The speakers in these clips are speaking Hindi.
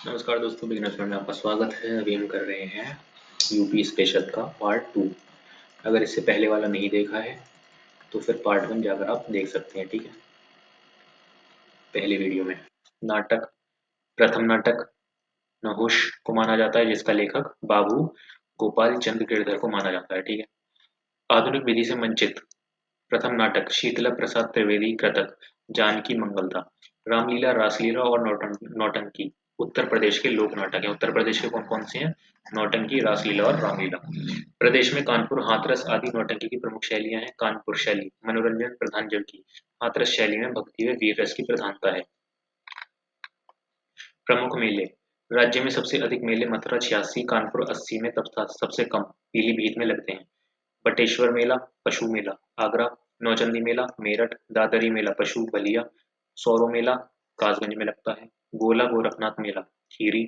नमस्कार दोस्तों, बिगिनर्स में आपका स्वागत है। अभी हम कर रहे हैं यूपी स्पेशल का पार्ट 2। अगर इससे पहले वाला नहीं देखा है तो फिर पार्ट 1 जाकर आप देख सकते हैं। ठीक है, पहली वीडियो में नाटक, प्रथम नाटक नहुष को माना जाता है, जिसका लेखक बाबू गोपाल चंद्र गिरधर को माना जाता है। ठीक है, आधुनिक विधि से मंचित प्रथम नाटक शीतला प्रसाद त्रिवेदी कृतक जानकी मंगल था। रामलीला, रासलीला और नौटंकी उत्तर प्रदेश के लोक नाटक हैं। उत्तर प्रदेश के कौन कौन से हैं? नौटंकी, रासलीला और रामलीला। प्रदेश में कानपुर, हाथरस आदि नौटंकी की प्रमुख शैलियां हैं। कानपुर शैली मनोरंजन प्रधान, जबकि हाथरस शैली में भक्ति व वीर रस की प्रधानता है। प्रमुख मेले, राज्य में सबसे अधिक मेले मथुरा 86, कानपुर 80 में तथा सबसे कम पीलीभीत में लगते हैं। बटेश्वर मेला, पशु मेला आगरा, नौचंदी मेला मेरठ, दादरी मेला पशु बलिया, सौरो मेला कासगंज में लगता है। गोला गोरखनाथ मेला खीरी,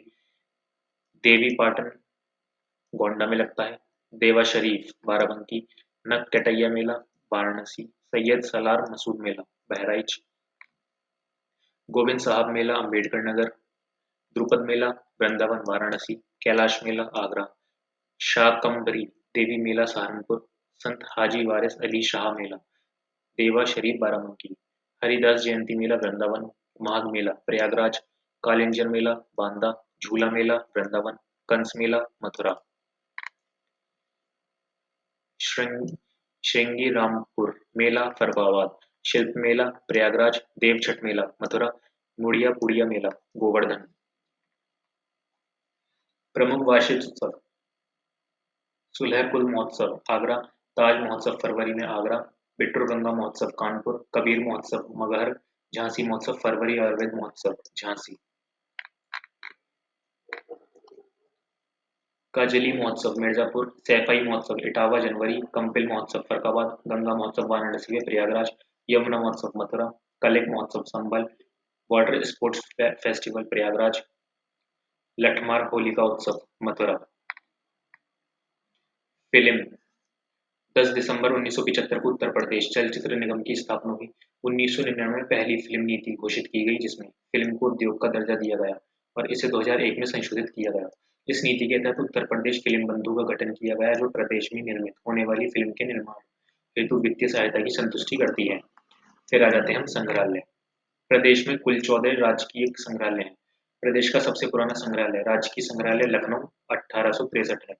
देवी पाटन गोंडा में लगता है। देवा शरीफ बाराबंकी, नककटैया मेला वाराणसी, सैयद सलार मसूद मेला बहराइच, गोविंद साहब मेला अम्बेडकर नगर, द्रुपद मेला वृंदावन वाराणसी, कैलाश मेला आगरा, शाकंभरी देवी मेला सहारनपुर, संत हाजी वारिस अली शाह मेला देवा शरीफ बाराबंकी, हरिदास जयंती मेला वृंदावन, माघ मेला प्रयागराज, कालिंजर मेला बांदा, झूला मेला वृंदावन, कंस मेला मथुरा, श्रृंग श्रृंगीरामपुर मेला फरबावाद, शिल्प मेला प्रयागराज, देवछठ मेला मथुरा, मुड़िया पुड़िया मेला गोवर्धन। प्रमुख वार्षिक उत्सव, सुलहकुल महोत्सव आगरा, ताज महोत्सव फरवरी में आगरा, बिट्टूरगंगा महोत्सव कानपुर, कबीर महोत्सव मगहर, झांसी महोत्सव फरवरी, आयुर्वेद महोत्सव झांसी, काजली महोत्सव मिर्जापुर, सैफई महोत्सव इटावा जनवरी, कंपिल महोत्सव फरखाबाद, गंगा महोत्सव वाराणसी व प्रयागराज, यमुना महोत्सव मथुरा, कलिक महोत्सव Sambhal, water sports festival Prayagraj, Lathmar Holika उत्सव मथुरा। फिल्म, 10 दिसंबर 1975 को उत्तर प्रदेश चलचित्र निगम की स्थापना हुई। 1999 में पहली फिल्म नीति घोषित की गई, जिसमें फिल्म को उद्योग का दर्जा दिया गया और इसे 2001 में संशोधित किया गया। इस नीति के तहत उत्तर प्रदेश फिल्म बंधु का गठन किया गया, जो प्रदेश में निर्मित होने वाली फिल्म के निर्माण हेतु वित्तीय सहायता की संतुष्टि करती है। फिर आ जाते हैं हम संग्रहालय। प्रदेश में कुल 14 राजकीय संग्रहालय हैं। प्रदेश का सबसे पुराना संग्रहालय राजकीय संग्रहालय लखनऊ 1863 है।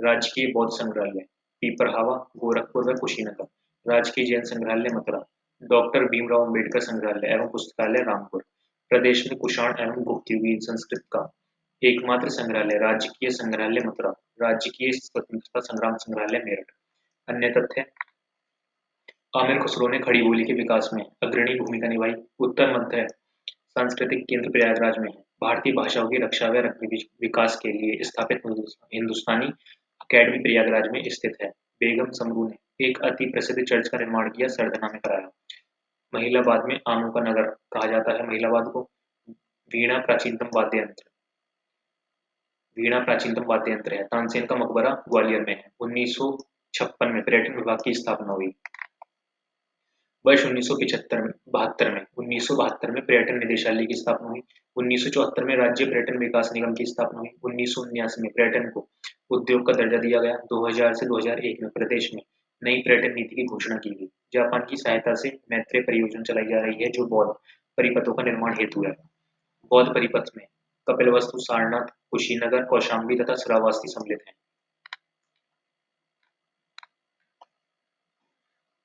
राजकीय बौद्ध संग्रहालय पीपरहावा गोरखपुर व कुशीनगर, राजकीय जैन संग्रहालय मथुरा, डॉक्टर भीमराव अम्बेडकर संग्रहालय एवं पुस्तकालय रामपुर। प्रदेश में कुषाण एवं गुप्त युगीन संस्कृत का एकमात्र संग्रहालय राजकीय संग्रहालय मथुरा, राजकीय स्वतंत्रता संग्राम संग्रहालय मेरठ। अन्य तथ्य, आमिर खुसरो ने खड़ी बोली के विकास में अग्रणी भूमिका निभाई। उत्तर मध्य सांस्कृतिक केंद्र प्रयागराज में है। भारतीय भाषाओं की रक्षा व विकास के लिए स्थापित हिंदुस्तानी अकेडमी प्रयागराज में स्थित है। बेगम समरू ने एक अति प्रसिद्ध चर्च का निर्माण किया, सरधना में कराया। महिलाबाद में आमों का नगर कहा जाता है। महिलाबाद को वीणा प्राचीनतम वाद्य यंत्र वीणा प्राचीनतम वाद्य यंत्र है। तानसेन का मकबरा ग्वालियर में है। 1956 में पर्यटन विभाग की स्थापना हुई। वर्ष 1972 में पर्यटन निदेशालय की स्थापना हुई। 1974 में राज्य पर्यटन विकास निगम की स्थापना हुई। 1979 में पर्यटन को उद्योग का दर्जा दिया गया। 2000 से 2001 में प्रदेश में नई पर्यटन नीति की घोषणा की गई। जापान की सहायता से मैत्रेय परियोजना चलाई जा रही है, जो बौद्ध परिपथों का निर्माण हेतु है। बौद्ध परिपथ में कपिलवस्तु, सारनाथ, कुशीनगर, कौशाम्बी तथा श्रावस्ती सम्मिलित हैं।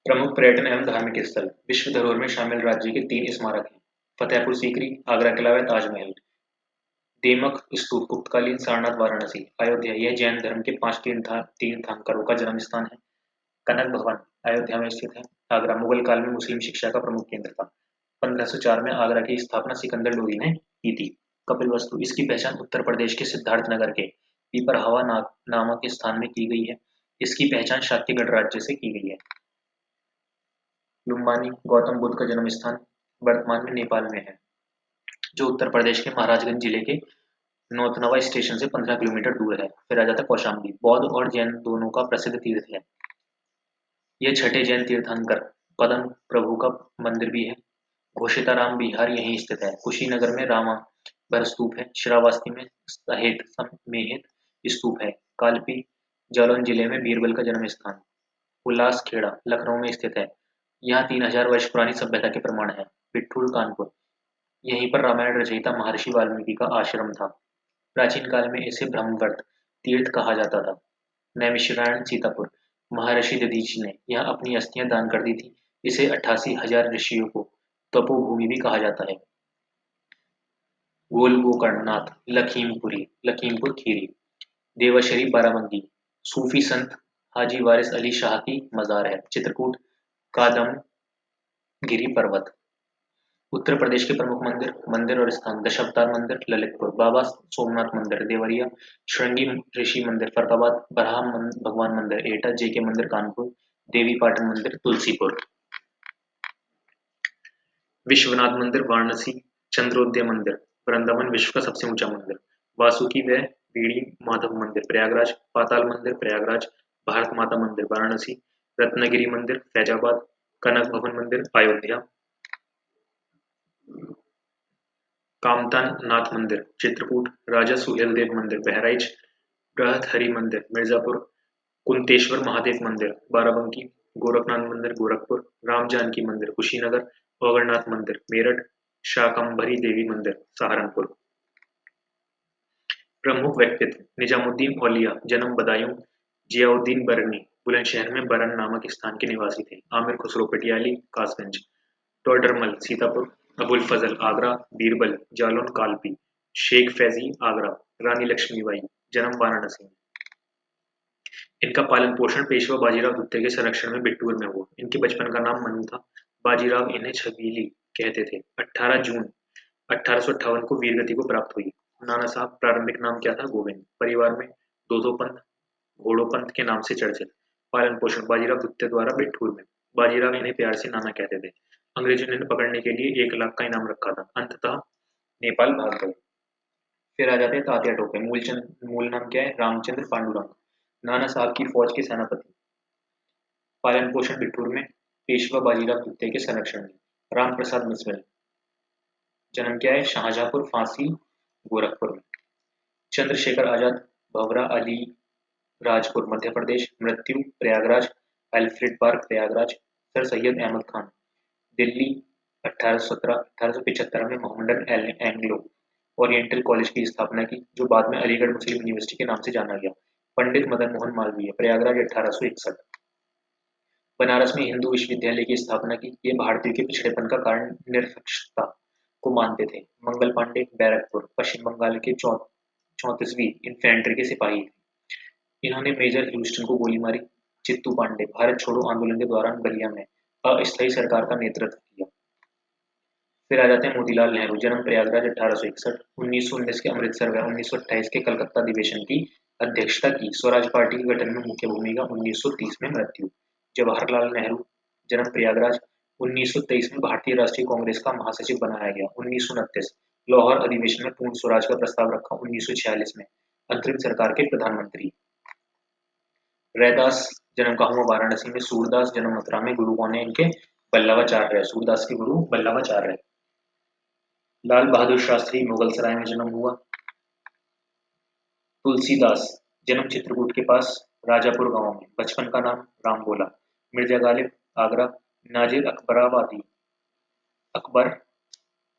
प्रमुख पर्यटन एवं धार्मिक स्थल, विश्व धरोहर में शामिल राज्य के 3 स्मारक हैं। फतेहपुर सीकरी, आगरा किला व ताजमहल, देमक स्तूप, गुप्तकालीन सारनाथ वाराणसी, अयोध्या यह जैन धर्म के 5 तीर्थंकरों का जन्म स्थान है। कनक भवन अयोध्या में स्थित है। आगरा मुगल काल में मुस्लिम शिक्षा का प्रमुख केंद्र था। 1504 में आगरा की स्थापना सिकंदर लोदी ने की थी। कपिलवस्तु, इसकी पहचान उत्तर प्रदेश के सिद्धार्थनगर के पीपरहवा नामक स्थान में की गई है। इसकी पहचान छत्तीसगढ़ राज्य से की गई है। लुम्बानी, गौतम बुद्ध का जन्म स्थान, वर्तमान में नेपाल में है, जो उत्तर प्रदेश के महाराजगंज जिले के नौतनवा स्टेशन से 15 किलोमीटर दूर है। फिर आ जाता है कौशाम्बी, बौद्ध और जैन दोनों का प्रसिद्ध तीर्थ है। यह छठे जैन तीर्थंकर पद्म प्रभु का मंदिर भी है। घोषिताराम विहार यहीं स्थित है। कुशीनगर में रामा बर स्तूप है। श्रावस्ती में सहेत समेत स्तूप है। कालपी जालौन जिले में बीरबल का जन्म स्थान। उल्लास खेड़ा लखनऊ में स्थित है। यहाँ 3000 वर्ष पुरानी सभ्यता के प्रमाण है। पिट्ठूर कानपुर यहीं पर रामायण रचयिता महर्षि वाल्मीकि का आश्रम था। प्राचीन काल में इसे ब्रह्मवर्त तीर्थ कहा जाता था। नैमिषारण्य सीतापुर महर्षि दधीचि ने यहाँ अपनी अस्थियां दान कर दी थी। इसे 88,000 ऋषियों को तपोभूमि भी कहा जाता है। गोलगोकर्णनाथ लखीमपुरी लखीमपुर खीरी। देवशरी बाराबंकी सूफी संत हाजी वारिस अली शाह की मजार है। चित्रकूट कादमगिरी पर्वत। उत्तर प्रदेश के प्रमुख मंदिर मंदिर और स्थान दशावतार मंदिर ललितपुर, बाबा सोमनाथ मंदिर देवरिया, श्रृंगी ऋषि मंदिर फरताबाद, भगवान मंदिर एटा, जेके मंदिर कानपुर, देवी पाटन मंदिर तुलसीपुर। विश्वनाथ मंदिर वाराणसी, चंद्रोदय मंदिर वृंदावन विश्व का सबसे ऊंचा मंदिर, वासुकी व बीड़ी माधव मंदिर प्रयागराज, पाताल मंदिर प्रयागराज, भारत माता मंदिर वाराणसी, रत्नगिरी मंदिर फैजाबाद, कनक भवन मंदिर अयोध्या, कामतान नाथ मंदिर चित्रकूट, राजा सुहेलदेव मंदिर बहराइच, बृहदहरि मंदिर मिर्जापुर, कुंतेश्वर महादेव मंदिर बाराबंकी, गोरखनाथ मंदिर गोरखपुर, राम जानकी मंदिर कुशीनगर, ओगरनाथ मंदिर मेरठ, शाकंभरी देवी मंदिर सहारनपुर। प्रमुख व्यक्तित्व निजामुद्दीन औलिया जन्म बदायूं, जियाउद्दीन बरनी बुलंदशहर में बरन नामक स्थान के निवासी थे। आमिर खुसरो पटियाली कासगंज, टोडरमल सीतापुर, अबुल फजल आगरा, बीरबल जालौन कालपी, शेख फैजी आगरा, रानी लक्ष्मीबाई जन्म वाराणसी में। इनका पालन पोषण पेशवा बाजीराव दुत्ते के संरक्षण में बिट्टूर में हुआ। इनके बचपन का नाम मनु था। बाजीराव इन्हें छबीली कहते थे। 18 जून 1858 को वीरगति को प्राप्त हुई। नाना साहब प्रारंभिक नाम क्या था? गोविंद। परिवार में दो पंथ घोड़ों पंथ के नाम से चर्चित। पालन पोषण बाजीराव दुत्ते द्वारा बिट्ठूर में। बाजीराव इन्हें प्यार से नाना कहते थे। अंग्रेजों ने इन्हें पकड़ने के लिए 1 लाख का इनाम रखा था। अंततः नेपाल भाग गए। फिर आ जाते हैं तात्या टोपे। मूल नाम क्या है? रामचंद्र पांडुरंग। नाना साहब की फौज के सेनापति। पालन पोषण बिट्ठूर में, पेशवा बाजीराव दुत्ते के संरक्षण में। राम प्रसाद बिस्मिल। जन्म क्या है? शाहजहांपुर, फांसी गोरखपुर में। चंद्रशेखर आजाद भवरा अली राजपुर मध्य प्रदेश। मृत्यु Prayagraj, Alfred park Prayagraj. Sir Syed Ahmad Khan Delhi 1875 में मोहम्मदन एंग्लो ओरिएंटल कॉलेज की स्थापना की, जो बाद में अलीगढ़ मुस्लिम यूनिवर्सिटी के नाम से जाना गया। पंडित मदन मोहन मालवीय प्रयागराज 1861। बनारस में हिंदू विश्वविद्यालय की स्थापना की। ये भारतीयों के पिछड़ेपन का कारण निरपेक्षता को मानते थे। मंगल पांडे बैरकपुर पश्चिम बंगाल के 34वीं इन्फेंट्री के सिपाही थे। इन्होंने मेजर ह्यूस्टन को गोली मारी। चित्तू पांडे भारत छोड़ो आंदोलन के दौरान बलिया में अस्थायी सरकार का नेतृत्व किया। फिर आ जाते हैं मोतीलाल नेहरू। जन्म प्रयागराज 1861। 1919 के अमृतसर व 1928 के कलकत्ता अधिवेशन की अध्यक्षता की। स्वराज पार्टी के गठन में मुख्य भूमिका। 1930 में मृत्यु। जवाहरलाल नेहरू जन्म प्रयागराज। 1923 में भारतीय राष्ट्रीय कांग्रेस का महासचिव बनाया गया। 1929 लाहौर अधिवेशन में पूर्ण स्वराज का प्रस्ताव रखा। 1946 में अंतरिम सरकार के प्रधानमंत्री। रैदास जन्म कहाँ हुआ? वाराणसी में। सूरदास जन्म मथुरा में। गुरु कौन है इनके? बल्लभाचार्य। सूरदास के गुरु बल्लभाचार्य। लाल बहादुर शास्त्री मुगलसराय में जन्म हुआ। तुलसीदास जन्म चित्रकूट के पास राजापुर गांव में। बचपन का नाम राम बोला। मिर्जा गालिब आगरा। नाजिर अकबर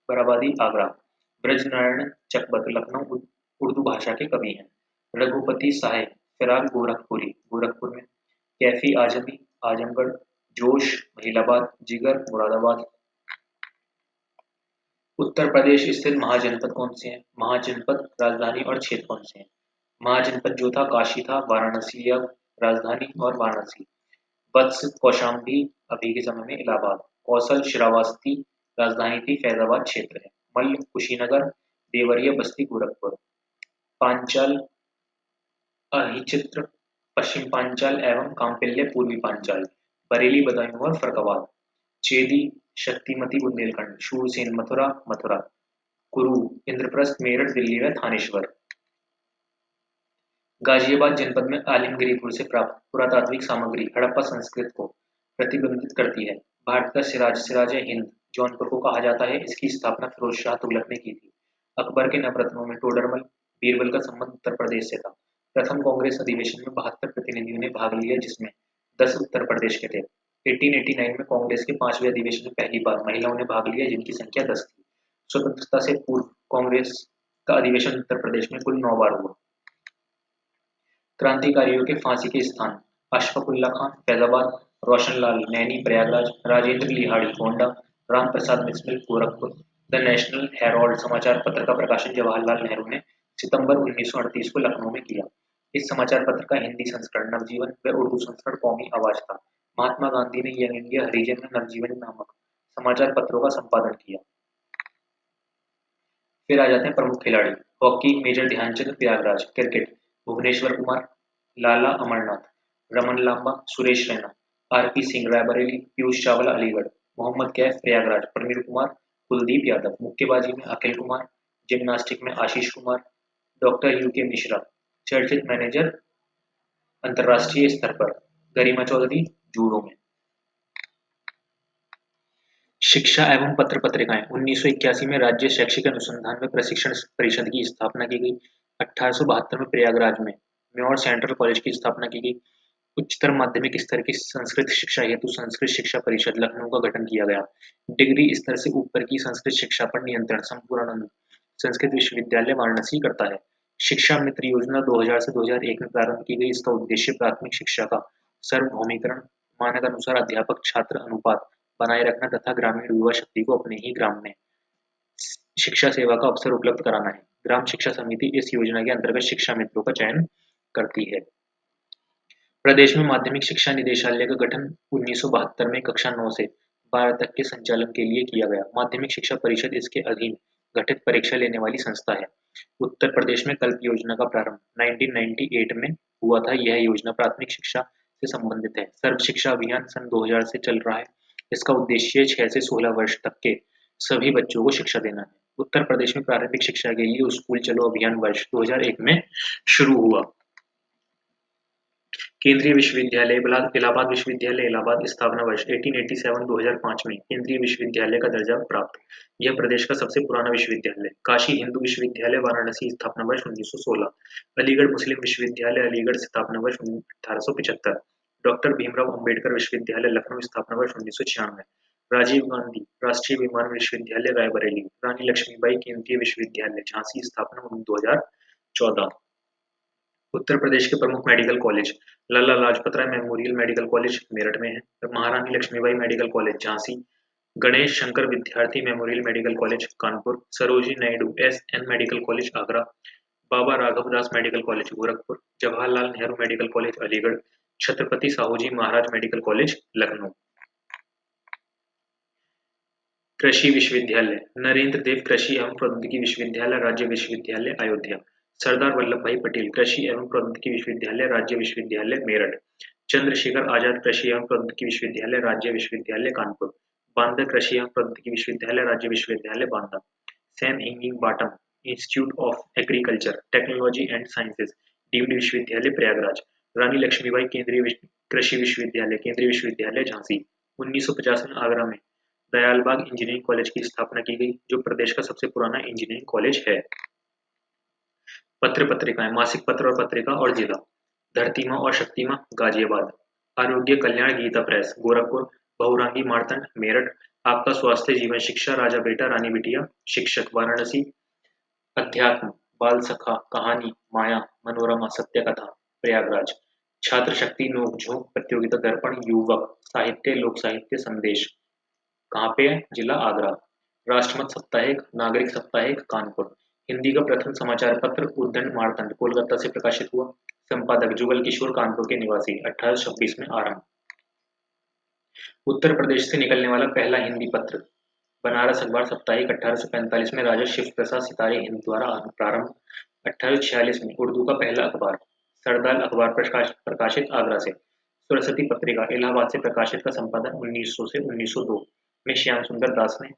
बराबादी आगरा। ब्रजनारायण चकबत लखनऊ उर्दू भाषा के कवि हैं। रघुपति साहे फिराक गोरखपुरी गोरखपुर में। कैफी आजमी आजमगढ़। जोश महिलाबाद। जिगर मुरादाबाद। उत्तर प्रदेश स्थित महाजनपद कौन से हैं? महाजनपद राजधानी और क्षेत्र कौन से हैं? महाजनपद जो था काशी था, वाराणसी अब राजधानी और वाराणसी। वत्स कौशाम्बी अभी के समय में इलाहाबाद। कौशल श्रावस्ती राजधानी थी, फैजाबाद क्षेत्र है। मल्ल कुशीनगर। देवरिया बस्ती गोरखपुर। पांचाल अहिचित्र पश्चिम पांचाल एवं कांपिल्य पूर्वी पांचाल। बरेली बदायूं और फरखाबाद। चेदी शक्तिमती बुंदेलखंड। शूरसेन मथुरा मथुरा। कुरु इंद्रप्रस्थ मेरठ दिल्ली व थानेश्वर। गाजियाबाद जनपद में आलमगीरपुर से प्राप्त पुरातात्विक सामग्री हड़प्पा संस्कृति को प्रतिबिंबित करती है। भारत का सिराज सिराज हिंद जौनपुर को कहा जाता है। इसकी स्थापना फिरोज शाह तुगलक ने की थी। अकबर के नवरत्नों में टोडरमल, बीरबल का संबंध उत्तर प्रदेश से था। प्रथम कांग्रेस अधिवेशन में 72 प्रतिनिधियों ने भाग लिया, जिसमें 10 उत्तर प्रदेश के थे। 1889 में कांग्रेस के 5वें अधिवेशन में पहली बार महिलाओं ने भाग लिया, जिनकी संख्या 10 थी। स्वतंत्रता से पूर्व कांग्रेस का अधिवेशन उत्तर प्रदेश में कुल 9 बार हुआ। क्रांतिकारियों के फांसी के स्थान: Ashfaqulla Khan Faizabad, Roshanlal Naini Prayagraj, Rajendra Lahiri Gonda, Ram Prasad Bismil Gorakhpur. The National Herald समाचार पत्र का प्रकाशन जवाहरलाल नेहरू ने सितंबर 1938 को लखनऊ में किया। इस समाचार पत्र का हिंदी संस्करण नवजीवन व उर्दू संस्करण कौमी आवाज था। महात्मा गांधी ने यंग इंडिया, हरिजन व नवजीवन नामक समाचार पत्रों का संपादन किया। फिर आ जाते हैं प्रमुख खिलाड़ी। Hockey major Dhyanchand Prayagraj. Cricket Bhuvneshwar Kumar, Lala Amarnath, Raman Lamba, Suresh Raina. RP Singh Raebareli, Piyush Chawla Aligarh. Mohammad Kaif Prayagraj, Praveen Kumar, Kuldeep Yadav. मुक्केबाजी में अखिल कुमार, जिम्नास्टिक में आशीष कुमार, डॉक्टर यूके मिश्रा। चर्चित मैनेजर अंतर्राष्ट्रीय स्तर पर गरिमा चौधरी, जूडो में। शिक्षा एवं पत्र पत्रिकाएं 1981 में राज्य शैक्षिक अनुसंधान में प्रशिक्षण परिषद की स्थापना की गई। 1872 में प्रयागराज में म्योर सेंट्रल कॉलेज की स्थापना की गई। उच्चतर माध्यमिक स्तर की संस्कृत शिक्षा हेतु संस्कृत शिक्षा परिषद लखनऊ का गठन किया गया। डिग्री स्तर से ऊपर की संस्कृत शिक्षा पर नियंत्रण संपूर्णानंद संस्कृत विश्वविद्यालय वाराणसी करता है। शिक्षा मित्र योजना 2000 से 2001 में प्रारंभ की गई। इसका उद्देश्य प्राथमिक शिक्षा का सार्वभौमिकरण, मानक अनुसार अध्यापक छात्र अनुपात बनाए रखना तथा ग्रामीण युवा शक्ति को अपने ही ग्राम में शिक्षा सेवा का अवसर उपलब्ध कराना है। ग्राम शिक्षा समिति इस योजना के अंतर्गत शिक्षा मित्रों का चयन करती है। प्रदेश में माध्यमिक शिक्षा निदेशालय का गठन 1972 में कक्षा 9 से 12 तक के संचालन के लिए किया गया। माध्यमिक शिक्षा परिषद इसके अधीन गठित परीक्षा लेने वाली संस्था है। उत्तर प्रदेश में कल्प योजना का प्रारंभ 1998 में हुआ था। यह योजना प्राथमिक शिक्षा से संबंधित है। सर्व शिक्षा अभियान सन 2000 से चल रहा है। इसका उद्देश्य 6 से 16 वर्ष तक के सभी बच्चों को शिक्षा देना है। उत्तर प्रदेश में प्रारंभिक शिक्षा के लिए स्कूल चलो अभियान वर्ष 2001 में शुरू हुआ। केंद्रीय विश्वविद्यालय इलाहाबाद विश्वविद्यालय इलाहाबाद स्थापना वर्ष 1887-2005 में केंद्रीय विश्वविद्यालय का दर्जा प्राप्त। यह प्रदेश का सबसे पुराना विश्वविद्यालय। काशी हिंदू विश्वविद्यालय वाराणसी स्थापना वर्ष 1916। अलीगढ़ मुस्लिम विश्वविद्यालय अलीगढ़ स्थापना वर्ष 1875। डॉक्टर भीमराव अंबेडकर विश्वविद्यालय लखनऊ स्थापना वर्ष 1996। राजीव गांधी राष्ट्रीय विमान विश्वविद्यालय रायबरेली। रानी लक्ष्मीबाई केंद्रीय विश्वविद्यालय झांसी स्थापना 2014। उत्तर प्रदेश के प्रमुख medical college: Lala Lajpat Rai memorial medical college Meerut में है। Maharani Laxmibai medical college Jhansi. Ganesh Shankar Vidyarthi memorial medical college Kanpur. Sarojini Naidu S N. Medical college Agra. Baba Raghav Das medical college Gorakhpur. Jawaharlal Nehru medical college Aligarh. Chhatrapati Shahuji Maharaj medical college Lucknow. कृषि विश्वविद्यालय: नरेंद्र देव कृषि एवं प्रौद्योगिकी विश्वविद्यालय राज्य विश्वविद्यालय अयोध्या। सरदार वल्लभ भाई पटेल कृषि एवं प्रौद्योगिकी विश्वविद्यालय राज्य विश्वविद्यालय मेरठ। चंद्रशेखर आजाद कृषि एवं प्रौद्योगिकी विश्वविद्यालय राज्य विश्वविद्यालय कानपुर। बांदा कृषि एवं प्रौद्योगिकी विश्वविद्यालय राज्य विश्वविद्यालय Banda. Sam Higginbottom institute of agriculture technology and sciences deemed विश्वविद्यालय प्रयागराज। रानी लक्ष्मीबाई केंद्रीय कृषि विश्वविद्यालय केंद्रीय विश्वविद्यालय झांसी। 1950 में आगरा में दयालबाग इंजीनियरिंग कॉलेज की स्थापना की गई, जो प्रदेश का सबसे पुराना इंजीनियरिंग कॉलेज है। पत्र पत्रिकाएं: मासिक पत्र और पत्रिका और जिला: धरती माँ और शक्ति माँ गाजियाबाद। आरोग्य कल्याण गीता प्रेस गोरखपुर। बहुरांगी मार्तंड मेरठ। आपका स्वास्थ्य जीवन शिक्षा राजा बेटा रानी बिटिया शिक्षक वाराणसी। अध्यात्म बाल सखा कहानी माया मनोरमा सत्य कथा प्रयागराज। छात्र शक्ति नोकझोंक प्रतियोगिता दर्पण युवक साहित्य लोक साहित्य संदेश कहाँ पे है? जिला आगरा। राष्ट्रमत साप्ताहिक नागरिक साप्ताहिक कानपुर। हिंदी का प्रथम समाचार पत्र उद्दंड मार्तंड कोलकाता से प्रकाशित हुआ। संपादक जुगल किशोर कानपुर के निवासी। 1826 में आरंभ। उत्तर प्रदेश से निकलने वाला पहला हिंदी पत्र बनारस अखबार साप्ताहिक 1845 में राजा शिव प्रसाद सितारे हिंद द्वारा प्रारंभ। 1846 में उर्दू का पहला अखबार सरदार अखबार प्रकाशित आगरा से। सरस्वती पत्रिका इलाहाबाद से प्रकाशित का संपादन 1900 से 1902 में श्याम सुंदर दास ने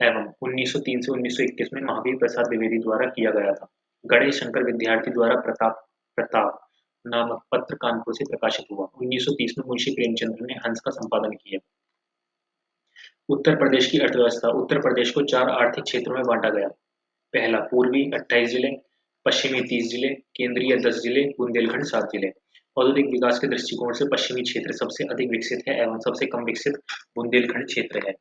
एवं 1903 से 1921 में महावीर प्रसाद द्विवेदी द्वारा किया गया था। गणेश शंकर विद्यार्थी द्वारा प्रताप नामक पत्र कानपुर से प्रकाशित हुआ। 1930 में मुंशी प्रेमचंद्र ने हंस का संपादन किया। उत्तर प्रदेश की अर्थव्यवस्था: उत्तर प्रदेश को 4 आर्थिक क्षेत्रों में बांटा गया। पहला पूर्वी 28 जिले, पश्चिमी 30 जिले, केंद्रीय 10 जिले, बुंदेलखंड 7 जिले। औद्योगिक विकास के दृष्टिकोण से पश्चिमी क्षेत्र सबसे अधिक विकसित है एवं सबसे कम विकसित बुंदेलखंड क्षेत्र है।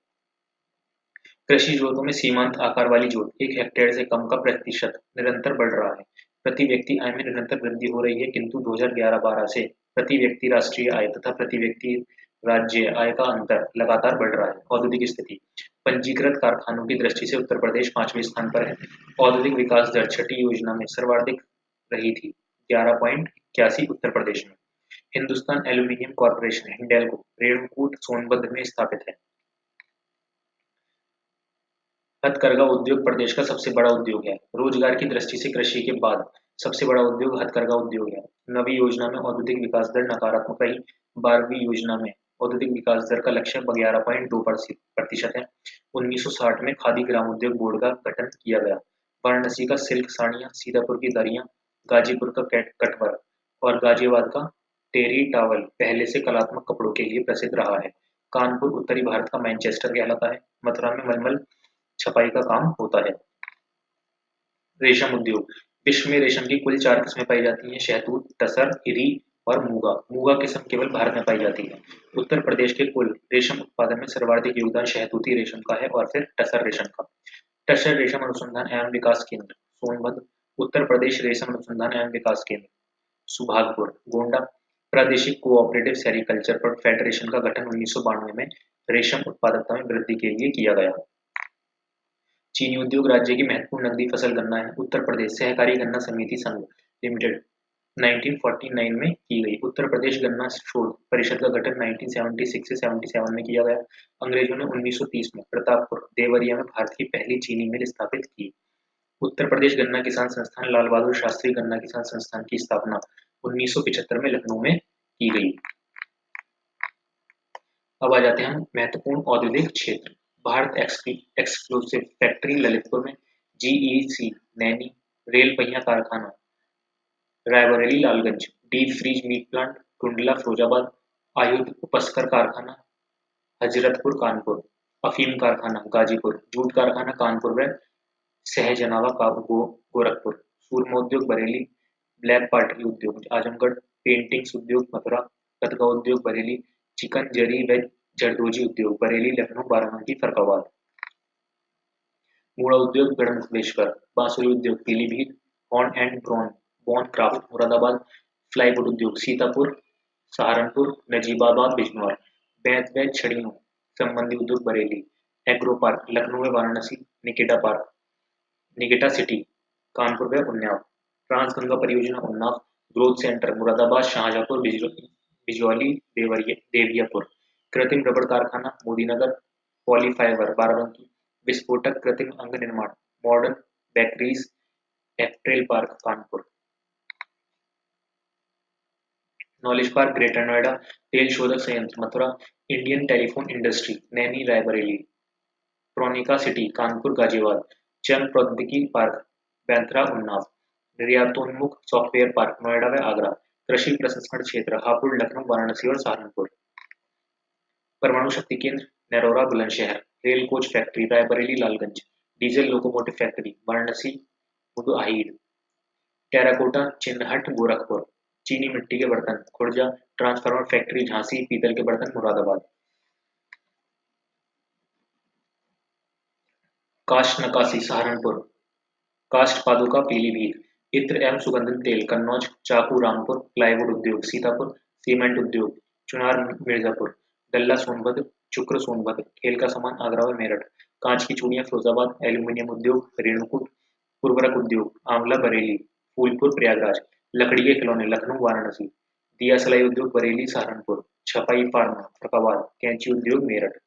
कृषि जोतों में सीमांत आकार वाली जोत 1 हेक्टेयर से कम का प्रतिशत निरंतर बढ़ रहा है। प्रति व्यक्ति आय में निरंतर वृद्धि हो रही है, किंतु 2011-12 से प्रति व्यक्ति राष्ट्रीय आय तथा प्रति व्यक्ति राज्य आय का अंतर लगातार बढ़ रहा है। औद्योगिक स्थिति, पंजीकृत कारखानों की दृष्टि से उत्तर प्रदेश 5वें स्थान पर है। औद्योगिक विकास दर छठी योजना में सर्वाधिक रही थी, 11.81 उत्तर प्रदेश में। हिंदुस्तान एल्यूमीनियम कॉर्पोरेशन हिंडेल्को रेणुकूट सोनभद्र में स्थापित है। हथकरघा उद्योग प्रदेश का सबसे बड़ा उद्योग है। रोजगार की दृष्टि से कृषि के बाद सबसे बड़ा उद्योग हथकरघा उद्योग है। 9वीं योजना में औद्योगिक विकास दर नकारात्मक रही। 12वीं योजना में औद्योगिक विकास दर का लक्ष्य 11.2% है। 1960 में खादी ग्राम उद्योग बोर्ड का गठन किया गया। वाराणसी का सिल्क साड़ियाँ, सीतापुर की दरियाँ, गाजीपुर का कटवर्क और गाजियाबाद का टेरी टावल पहले से कलात्मक कपड़ों के लिए प्रसिद्ध रहा है। कानपुर उत्तरी भारत का मैनचेस्टर कहलाता है। मथुरा में मलमल छपाई का काम होता है। रेशम उद्योग, विश्व में रेशम की कुल 4 किस्में पाई जाती हैं, शहतूत, तसर, इरी और मूंगा। मूंगा किस्म केवल भारत में पाई जाती है। उत्तर प्रदेश के कुल रेशम उत्पादन में सर्वाधिक योगदान शहतूती रेशम का है और फिर टसर रेशम का। टसर रेशम अनुसंधान एवं विकास केंद्र सोनभद्र, उत्तर प्रदेश रेशम अनुसंधान एवं विकास केंद्र सुभागपुर, गोंडा। प्रादेशिक कोऑपरेटिव सेरिकल्चर फेडरेशन का गठन 1992 में रेशम उत्पादकता में वृद्धि के लिए किया गया। चीनी उद्योग राज्य की महत्वपूर्ण नकदी फसल गन्ना है। उत्तर प्रदेश सहकारी गन्ना समिति संघ लिमिटेड 1949 में की गई। उत्तर प्रदेश गन्ना शोध परिषद का गठन 1976 से 77 में किया गया। अंग्रेजों ने 1930 में प्रतापपुर देवरिया में भारत की पहली चीनी मिल स्थापित की। उत्तर प्रदेश गन्ना किसान संस्थान लाल बहादुर शास्त्री गन्ना किसान संस्थान की स्थापना 1975 में लखनऊ में की गई। अब आ जाते हैं महत्वपूर्ण औद्योगिक क्षेत्र। भारत एक्सक्लूसिव फैक्ट्री ललितपुर में, जीईसी नैनी, रेल पहिया कारखाना Raebareli Lalganj, deep freeze meat plant Tundla Firozabad, आयुध उपस्कर कारखाना हजरतपुर कानपुर, अफीम कारखाना गाजीपुर, जूट कारखाना कानपुर व सहजनावा का गोरखपुर, सूरमा उद्योग बरेली, ब्लैक पार्टी उद्योग आजमगढ़, पेंटिंग्स उद्योग मथुरा, कतका उद्योग बरेली, चिकन जरी व जरदोजी उद्योग बरेली लखनऊ बाराबंकी फर्रुखाबाद, मूड़ा उद्योग गढ़मुक्तेश्वर, बांसुरी उद्योग Pilibhit, horn and bone craft Moradabad, plywood उद्योग सीतापुर सहारनपुर नजीबाबाद बिजनौर, बैत व छड़ियों संबंधी उद्योग बरेली, एग्रो पार्क लखनऊ व वाराणसी, निकिता सिटी कानपुर व उन्नाव, ट्रांसगंगा परियोजना उन्नाव, ग्रोथ सेंटर मुरादाबाद शाहजहांपुर बिजौली देवियापुर, कृत्रिम रबड़ कारखाना मोदीनगर, पॉलीफाइबर बाराबंकी, विस्फोटक कृत्रिम अंग निर्माण modern bakeries apparel park Kanpur, knowledge park Greater Noida, तेल शोधक संयंत्र Mathura, Indian telephone industry Naini Raebareli, Tronica city Kanpur Ghaziabad, जन प्रौद्योगिकी पार्क बैंथरा उन्नाव, निर्यातोन्मुख सॉफ्टवेयर पार्क नोएडा व आगरा, कृषि प्रसंस्करण क्षेत्र हापुड़ लखनऊ वाराणसी और सहारनपुर, परमाणु शक्ति केंद्र Narora Bulandshahr, rail coach factory Raebareli Lalganj, diesel locomotive factory Varanasi Manduadih, terracotta Chinhat Gorakhpur, चीनी मिट्टी के बर्तन खुर्जा, ट्रांसफार्मर फैक्ट्री झांसी, पीतल के बर्तन मुरादाबाद, काष्ठ नकासी सहारनपुर, काष्ठ पादुका पीलीभीत, इत्र एवं सुगंधित तेल कन्नौज, चाकू रामपुर, प्लाईवुड उद्योग सीतापुर, सीमेंट उद्योग चुनार मिर्जापुर, डल्ला सोनभद्र, चुक्र सोनभद्र, खेल का सामान आगरा व मेरठ, कांच की चूड़ियां फिरोजाबाद, एल्यूमिनियम उद्योग रेणुकूट, उर्वरक उद्योग आंवला बरेली, फूलपुर प्रयागराज, लकड़ी के खिलौने लखनऊ वाराणसी, दिया सलाई उद्योग बरेली सहारनपुर, छपाई फार्मा फरकाबाद, कैंची उद्योग मेरठ।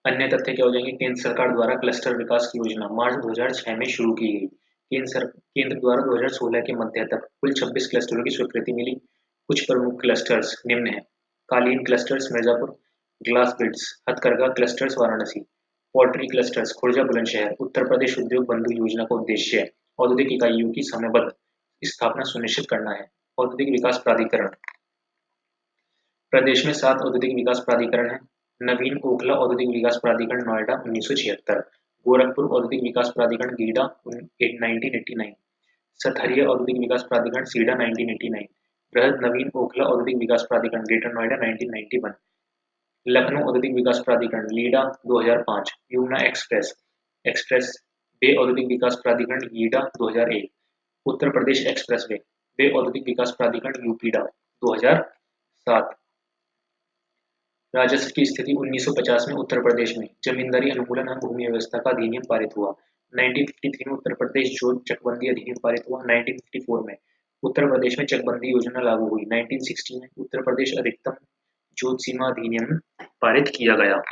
अन्य तथ्य क्या हो जाएंगे? केंद्र सरकार द्वारा क्लस्टर विकास की योजना मार्च 2006 में शुरू की गई। केंद्र द्वारा 2016 के मध्य तक कुल 26 क्लस्टरों की स्वीकृति मिली। कुछ प्रमुख क्लस्टर्स निम्न हैं: कालीन क्लस्टर्स मिर्जापुर, ग्लास बिड्स हथकरघा clusters Varanasi, poultry clusters Khurja Bulandshahr. Uttar Pradesh उद्योग बंधु योजना का उद्देश्य औद्योगिक इकाइयों की समयबद्ध स्थापना सुनिश्चित करना है। औद्योगिक विकास प्राधिकरण प्रदेश में 7 औद्योगिक विकास प्राधिकरण हैं। नवीन ओखला औद्योगिक विकास प्राधिकरण नोएडा 1976, गोरखपुर औद्योगिक विकास प्राधिकरण गीडा 1989, सथरिया औद्योगिक विकास प्राधिकरण सीडा 1989, बृहद नवीन ओखला औद्योगिक विकास प्राधिकरण ग्रेटर नोएडा 1991, लखनऊ औद्योगिक विकास प्राधिकरण Leda 2005, Yamuna express express way औद्योगिक विकास प्राधिकरण गीडा 2001, उत्तर प्रदेश एक्सप्रेसवे वे औद्योगिक विकास प्राधिकरण यूपीडा 2007। राजस्व की स्थिति 1950 में उत्तर प्रदेश में जमींदारी अनुमूलन एवं भूमि व्यवस्था का अधिनियम पारित हुआ। 1953 में उत्तर प्रदेश जोत चकबंदी अधिनियम पारित हुआ। 1954 में उत्तर प्रदेश में चकबंदी योजना लागू हुई। 1960 में उत्तर प्रदेश अधिकतम जोत सीमा अधिनियम पारित किया गया।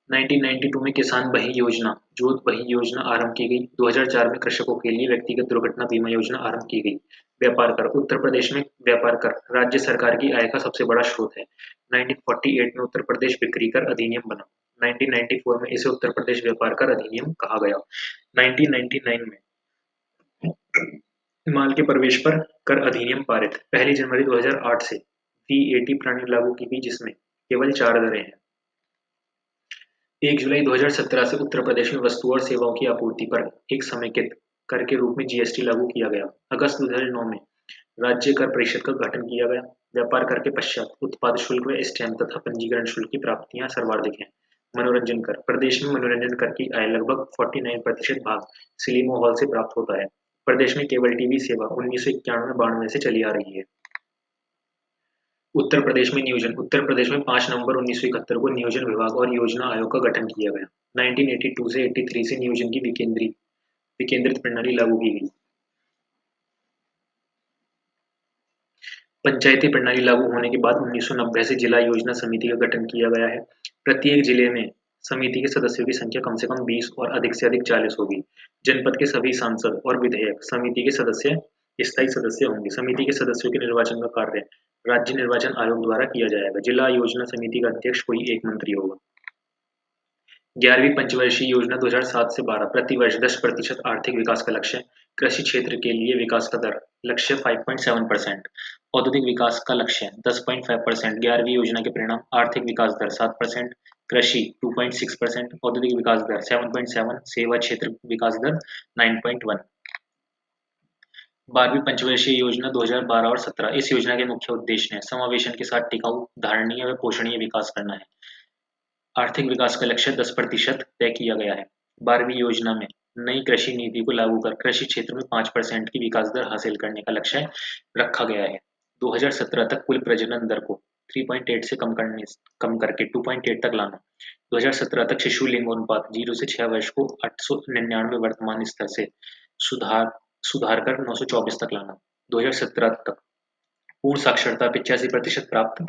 1992 में किसान बही योजना जोत बही योजना आरंभ की गई। 2004 में कृषकों के लिए व्यक्तिगत दुर्घटना बीमा योजना आरंभ की गई। व्यापार कर उत्तर प्रदेश में व्यापार कर राज्य सरकार की आय का सबसे बड़ा स्रोत है। 1948 में उत्तर प्रदेश बिक्री कर अधिनियम बना। 1994 में इसे उत्तर प्रदेश व्यापार कर अधिनियम कहा गया। 1999 में माल के प्रवेश पर कर अधिनियम पारित। 1 जनवरी 2008 से VAT प्रणाली लागू की गई, जिसमें केवल 4 दरें हैं। 1 जुलाई 2017 से उत्तर प्रदेश में वस्तुओं और सेवाओं की आपूर्ति पर एक समेकित कर के रूप में GST लागू किया गया। अगस्त 2009 में राज्य कर परिषद का गठन किया गया। व्यापार कर के पश्चात उत्पाद शुल्क व स्टैम्प तथा पंजीकरण शुल्क की प्राप्तियां सर्वाधिक हैं। मनोरंजन कर प्रदेश में मनोरंजन कर की आय लगभग 49% भाग सिनेमा हॉल से प्राप्त होता है। प्रदेश में केबल टीवी सेवा 1991-92 से चली आ रही है। उत्तर प्रदेश में नियोजन उत्तर प्रदेश में 5 नवंबर 1971 को नियोजन विभाग और योजना आयोग का गठन किया गया। 1982 से 83 से नियोजन की विकेंद्रित प्रणाली लागू की गई। पंचायती प्रणाली लागू होने के बाद 1990 से जिला योजना समिति का गठन किया गया है। प्रत्येक जिले में समिति के सदस्यों की संख्या कम से कम 20 और अधिक से अधिक 40 होगी। जनपद के सभी सांसद और विधायक समिति के स्थायी सदस्य होंगे। समिति के सदस्यों के निर्वाचन का कार्य राज्य निर्वाचन आयोग द्वारा किया जाएगा। जिला योजना समिति का अध्यक्ष कोई एक मंत्री होगा। 11वीं पंचवर्षीय योजना 2007 से 12 प्रति वर्ष 10% आर्थिक विकास का लक्ष्य। कृषि क्षेत्र के लिए विकास का दर लक्ष्य 5.7%। औद्योगिक विकास का लक्ष्य 10.5%। 11वीं योजना के परिणाम आर्थिक विकास दर 7%, कृषि 2.6%, औद्योगिक विकास दर 7.7, सेवा क्षेत्र विकास दर 9.1। 12वीं पंचवर्षीय योजना 2012 और 17 इस योजना के मुख्य उद्देश्य है समावेशन के साथ टिकाऊ, धारणीय व पोषणीय विकास करना है। आर्थिक विकास का लक्ष्य 10% तय किया गया है। 12वीं योजना में नई कृषि नीति को लागू कर कृषि क्षेत्र में 5% की विकास दर हासिल करने का लक्ष्य रखा गया है। 2017 तक कुल प्रजनन दर को 3.8 से कम करके 2.8 तक लाना। 2017 तक शिशु लिंगोनुपात 0 से 6 वर्ष को 899 वर्तमान स्तर से सुधार कर 924 तक लाना। 2017 तक पूर्ण साक्षरता 85% प्राप्त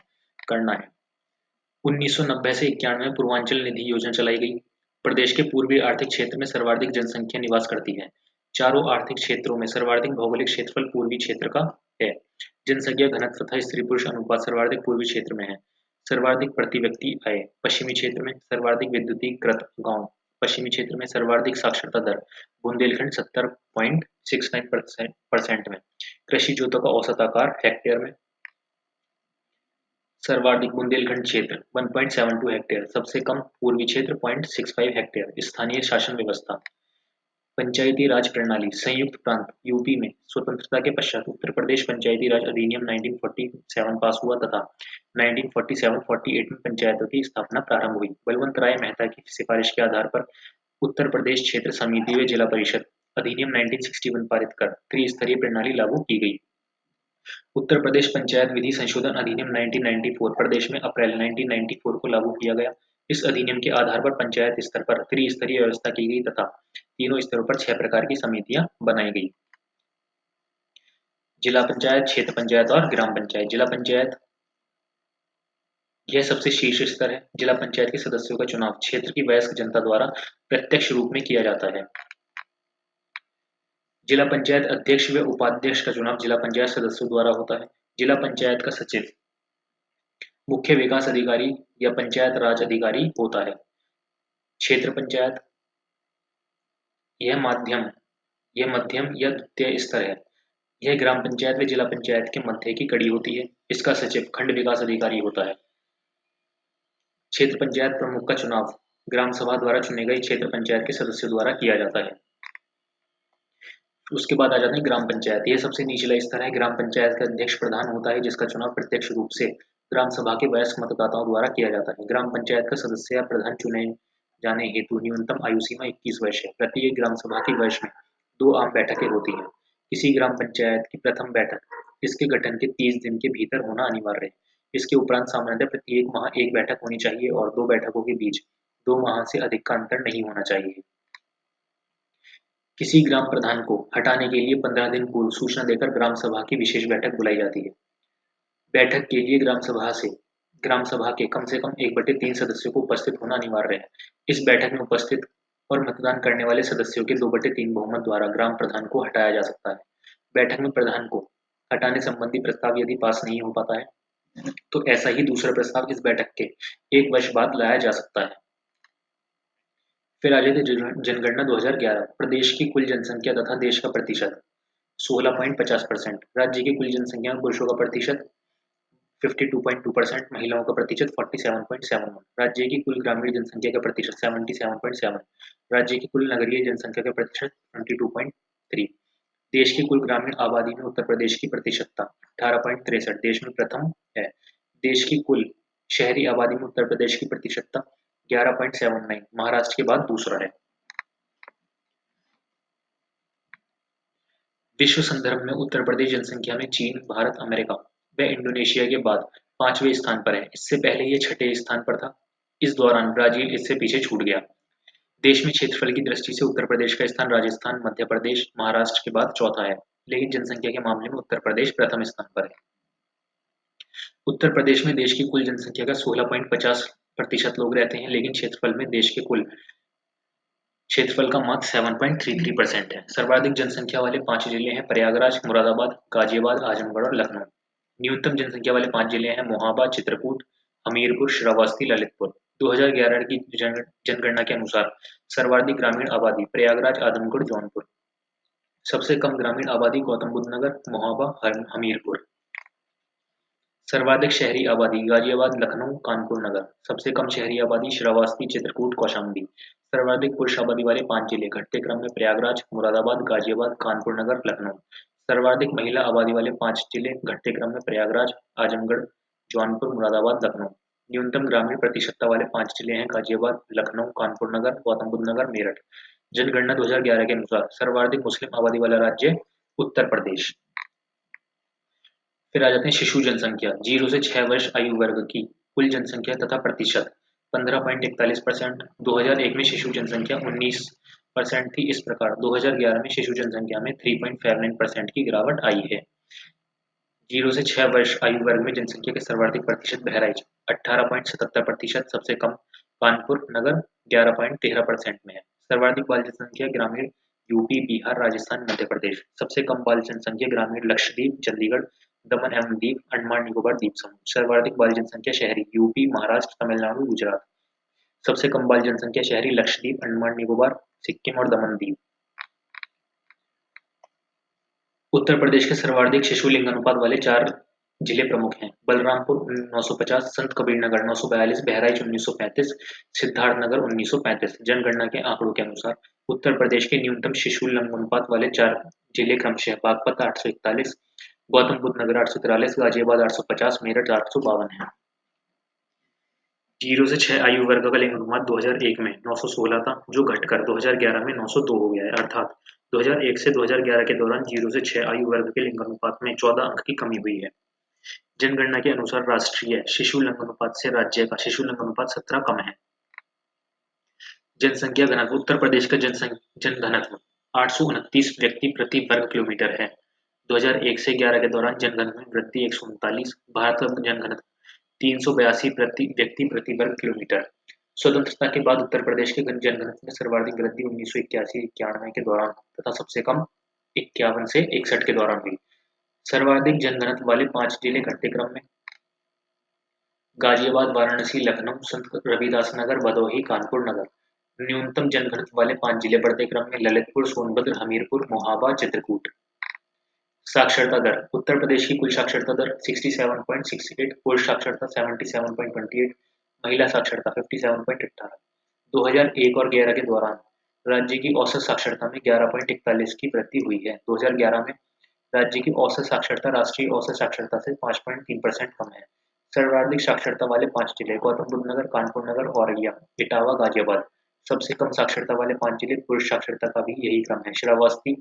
करना है। 1990 से 91 में पूर्वांचल निधि योजना चलाई गई। प्रदेश के पूर्वी आर्थिक क्षेत्र में सर्वाधिक जनसंख्या निवास करती है। चारों आर्थिक क्षेत्रों में सर्वाधिक भौगोलिक क्षेत्रफल पूर्वी क्षेत्र का है। जनसंख्या घनत्व तथा स्त्री पुरुष अनुपात सर्वाधिक पूर्वी क्षेत्र में है। सर्वाधिक प्रति व्यक्ति आय पश्चिमी क्षेत्र में। सर्वाधिक विद्युतीकृत गांव पश्चिमी क्षेत्र में। सर्वाधिक साक्षरता दर बुंदेलखंड 70.69% में। कृषि जोतों का औसत आकार हेक्टेयर में। सर्वाधिक बुंदेलखंड क्षेत्र 1.72 हेक्टेयर, सबसे कम पूर्वी क्षेत्र 0.65 हेक्टेयर। स्थानीय शासन व्यवस्था पंचायती राज प्रणाली संयुक्त प्रांत यूपी में स्वतंत्रता के पश्चात उत्तर प्रदेश पंचायती राज अधिनियम 1947 पास हुआ तथा 1947-48 में पंचायतों की स्थापना प्रारंभ हुई। बलवंत राय मेहता की सिफारिश के आधार पर उत्तर प्रदेश क्षेत्र समिति व जिला परिषद अधिनियम 1961 पारित कर त्रिस्तरीय प्रणाली लागू की गई। उत्तर प्रदेश पंचायत विधि संशोधन अधिनियम 1994 प्रदेश में अप्रैल 1994 को लागू किया गया। इस अधिनियम के आधार पर पंचायत स्तर पर त्रिस्तरीय व्यवस्था की गई तथा तीनों स्तरों पर 6 प्रकार की समितियां बनाई गई। जिला पंचायत, क्षेत्र पंचायत और ग्राम पंचायत। जिला पंचायत यह सबसे शीर्ष स्तर है। जिला पंचायत के सदस्यों का चुनाव क्षेत्र की वयस्क जनता द्वारा प्रत्यक्ष रूप में किया जाता है। जिला पंचायत अध्यक्ष व उपाध्यक्ष का चुनाव जिला पंचायत सदस्यों द्वारा होता है। जिला पंचायत का सचिव मुख्य विकास अधिकारी या पंचायत राज अधिकारी होता है। क्षेत्र पंचायत यह मध्यम या द्वितीय स्तर है। यह ग्राम पंचायत व जिला पंचायत के मध्य की कड़ी होती है। इसका सचिव खंड विकास अधिकारी होता है। क्षेत्र पंचायत प्रमुख का चुनाव ग्राम सभा द्वारा चुने गए क्षेत्र पंचायत के सदस्यों द्वारा किया जाता है। उसके बाद आ जाते हैं ग्राम पंचायत। यह सबसे निचला स्तर है। ग्राम पंचायत का अध्यक्ष प्रधान होता है, जिसका चुनाव प्रत्यक्ष रूप से ग्राम सभा के वयस्क मतदाताओं द्वारा किया जाता है। ग्राम पंचायत का सदस्य या प्रधान चुने जाने हेतु न्यूनतम आयु सीमा 21 वर्ष है। प्रत्येक ग्राम सभा के वर्ष में 2 आम बैठकें होती हैं। किसी ग्राम पंचायत की प्रथम बैठक इसके गठन के 30 दिन के भीतर होना अनिवार्य है। इसके उपरांत सामान्यतः प्रत्येक माह 1 बैठक होनी चाहिए और 2 बैठकों के बीच 2 माह से अधिक का अंतर नहीं होना चाहिए। किसी ग्राम प्रधान को हटाने के लिए 15 दिन पूर्व सूचना देकर ग्राम सभा की विशेष बैठक बुलाई जाती है। बैठक के लिए ग्राम सभा के कम से कम 1/3 सदस्यों को उपस्थित होना अनिवार्य है। इस बैठक में उपस्थित और मतदान करने वाले सदस्यों के 2/3 बहुमत द्वारा ग्राम प्रधान को हटाया जा सकता है। बैठक में प्रधान को हटाने संबंधी प्रस्ताव यदि पास नहीं हो पाता है तो ऐसा ही दूसरा प्रस्ताव इस बैठक के 1 वर्ष बाद लाया जा सकता है। फिर आ जाते जनगणना 2011। प्रदेश की कुल जनसंख्या तथा देश का प्रतिशत 16.50%। राज्य की कुल जनसंख्या में पुरुषों का प्रतिशत 52.2%, महिलाओं का प्रतिशत 47.71। राज्य की कुल ग्रामीण जनसंख्या का प्रतिशत 77.7। राज्य की कुल नगरीय जनसंख्या का प्रतिशत 22.3। देश की कुल ग्रामीण आबादी में उत्तर प्रदेश की प्रतिशतता 18.63 देश में प्रथम है। देश की कुल शहरी आबादी में उत्तर प्रदेश की प्रतिशतता 11.79 महाराष्ट्र के बाद दूसरा है। विश्व संदर्भ में उत्तर प्रदेश जनसंख्या में चीन, भारत, अमेरिका व इंडोनेशिया के बाद 5वें स्थान पर है। इससे पहले यह 6ठे स्थान पर था। इस दौरान ब्राजील इससे पीछे छूट गया। देश में क्षेत्रफल की दृष्टि से उत्तर प्रदेश का स्थान राजस्थान, मध्य प्रदेश, महाराष्ट्र के बाद चौथा है, लेकिन जनसंख्या के मामले में उत्तर प्रदेश प्रथम स्थान पर है। उत्तर प्रदेश में देश की कुल जनसंख्या का 16.50% लोग रहते हैं, लेकिन क्षेत्रफल में देश के कुल क्षेत्रफल का मात्र 7.33% है। सर्वाधिक जनसंख्या वाले 5 जिले हैं प्रयागराज, मुरादाबाद, गाजियाबाद, आजमगढ़ और लखनऊ। न्यूनतम जनसंख्या वाले 5 जिले हैं मोहाबा, चित्रकूट, हमीरपुर, श्रावस्ती, ललितपुर। 2011 की जनगणना के अनुसार सर्वाधिक ग्रामीण आबादी प्रयागराज, आजमगढ़, जौनपुर। सबसे कम ग्रामीण आबादी गौतम बुद्ध नगर, मोहाबा, हमीरपुर। सर्वाधिक शहरी आबादी गाजियाबाद, लखनऊ, कानपुर नगर। सबसे कम शहरी आबादी श्रावस्ती, चित्रकूट, कौशाम्बी। सर्वाधिक पुरुष आबादी वाले 5 जिले घटते क्रम में प्रयागराज, मुरादाबाद, गाजियाबाद, कानपुर नगर, लखनऊ। सर्वाधिक महिला आबादी वाले 5 जिले घटते क्रम में प्रयागराज, आजमगढ़, जौनपुर, मुरादाबाद, लखनऊ। न्यूनतम ग्रामीण प्रतिशतता वाले 5 जिले हैं गाजियाबाद, लखनऊ, कानपुर नगर, गौतम बुद्ध नगर, मेरठ। जनगणना 2011 के अनुसार सर्वाधिक मुस्लिम आबादी वाला राज्य उत्तर प्रदेश। फिर आ जाते हैं शिशु जनसंख्या। 0 से 6 वर्ष आयु वर्ग की कुल जनसंख्या तथा प्रतिशत 15.41%। 2001 में शिशु जनसंख्या 19% थी। इस प्रकार 2011 में शिशु जनसंख्या में 3.59% की गिरावट आई है। 0 से 6 वर्ष आयु वर्ग में जनसंख्या के सर्वाधिक प्रतिशत बहराइच 18.77%, सबसे कम कानपुर नगर 11.13% में है। सर्वाधिक बाल जनसंख्या ग्रामीण यूपी, बिहार, राजस्थान, मध्य प्रदेश। सबसे कम बाल जनसंख्या ग्रामीण लक्षद्वीप, चंडीगढ़, दमन एवं दीव, अंडमान निकोबार द्वीप समूह। सर्वाधिक बाल जनसंख्या शहरी यूपी, महाराष्ट्र, तमिलनाडु, गुजरात। सबसे कम बाल जनसंख्या शहरी लक्षद्वीप, अंडमान निकोबार, सिक्किम और दमन दीव। उत्तर प्रदेश के सर्वाधिक शिशु लिंग अनुपात वाले 4 जिले प्रमुख हैं। बलरामपुर 950, संत कबीरनगर 942, बहराइच 1935, सिद्धार्थनगर 1935। जनगणना के आंकड़ों के अनुसार उत्तर प्रदेश के न्यूनतम शिशु लिंग अनुपात वाले 4 जिले क्रमशः बागपत 841, गौतम बुद्ध नगर 843, गाजियाबाद 850, मेरठ 852 है। 0 से 6 आयु वर्ग का लिंग अनुपात 2001 में 916 था, जो घटकर 2011 में 902 हो गया है। अर्थात 2001 से 2011 के दौरान 0 से 6 आयु वर्ग के लिंग अनुपात में 14 अंक की कमी हुई है। जनगणना के अनुसार राष्ट्रीय शिशु लिंग अनुपात से राज्य का शिशु लिंग अनुपात 17 कम है। जनसंख्या घनत्व। उत्तर प्रदेश का जन घनत्व 829 व्यक्ति प्रति वर्ग किलोमीटर है। 2001 से 11 के दौरान जनघनत्व में वृद्धि 139। भारत का जनघनत्व 382 व्यक्ति प्रति वर्ग किलोमीटर। स्वतंत्रता के बाद उत्तर प्रदेश के जनघनत्व में सर्वाधिक वृद्धि 1981-91 के दौरान तथा सबसे कम 51 से 61 के दौरान हुई। सर्वाधिक जनघनत्व वाले 5 जिले घटते क्रम में गाजियाबाद, वाराणसी, लखनऊ, संत रविदास नगर, भदोही, कानपुर नगर। न्यूनतम जनघनत्व वाले 5 जिले बढ़ते क्रम में ललितपुर, सोनभद्र, हमीरपुर, मोहाबा, चित्रकूट। साक्षरता दर। उत्तर प्रदेश की कुल साक्षरता दर 67.68, पुरुष साक्षरता 77.28, महिला साक्षरता 57.18। 2001 और 11 के दौरान राज्य की औसत साक्षरता में 11.41 की वृद्धि हुई है। 2011 में राज्य की औसत साक्षरता राष्ट्रीय औसत साक्षरता से 5.3% कम है। सर्वाधिक साक्षरता वाले 5 जिले गौतम बुद्ध नगर, कानपुर नगर, औरैया, इटावा, गाजियाबाद। सबसे कम साक्षरता वाले 5 जिले, पुरुष साक्षरता का भी यही क्रम है। श्रावस्ती,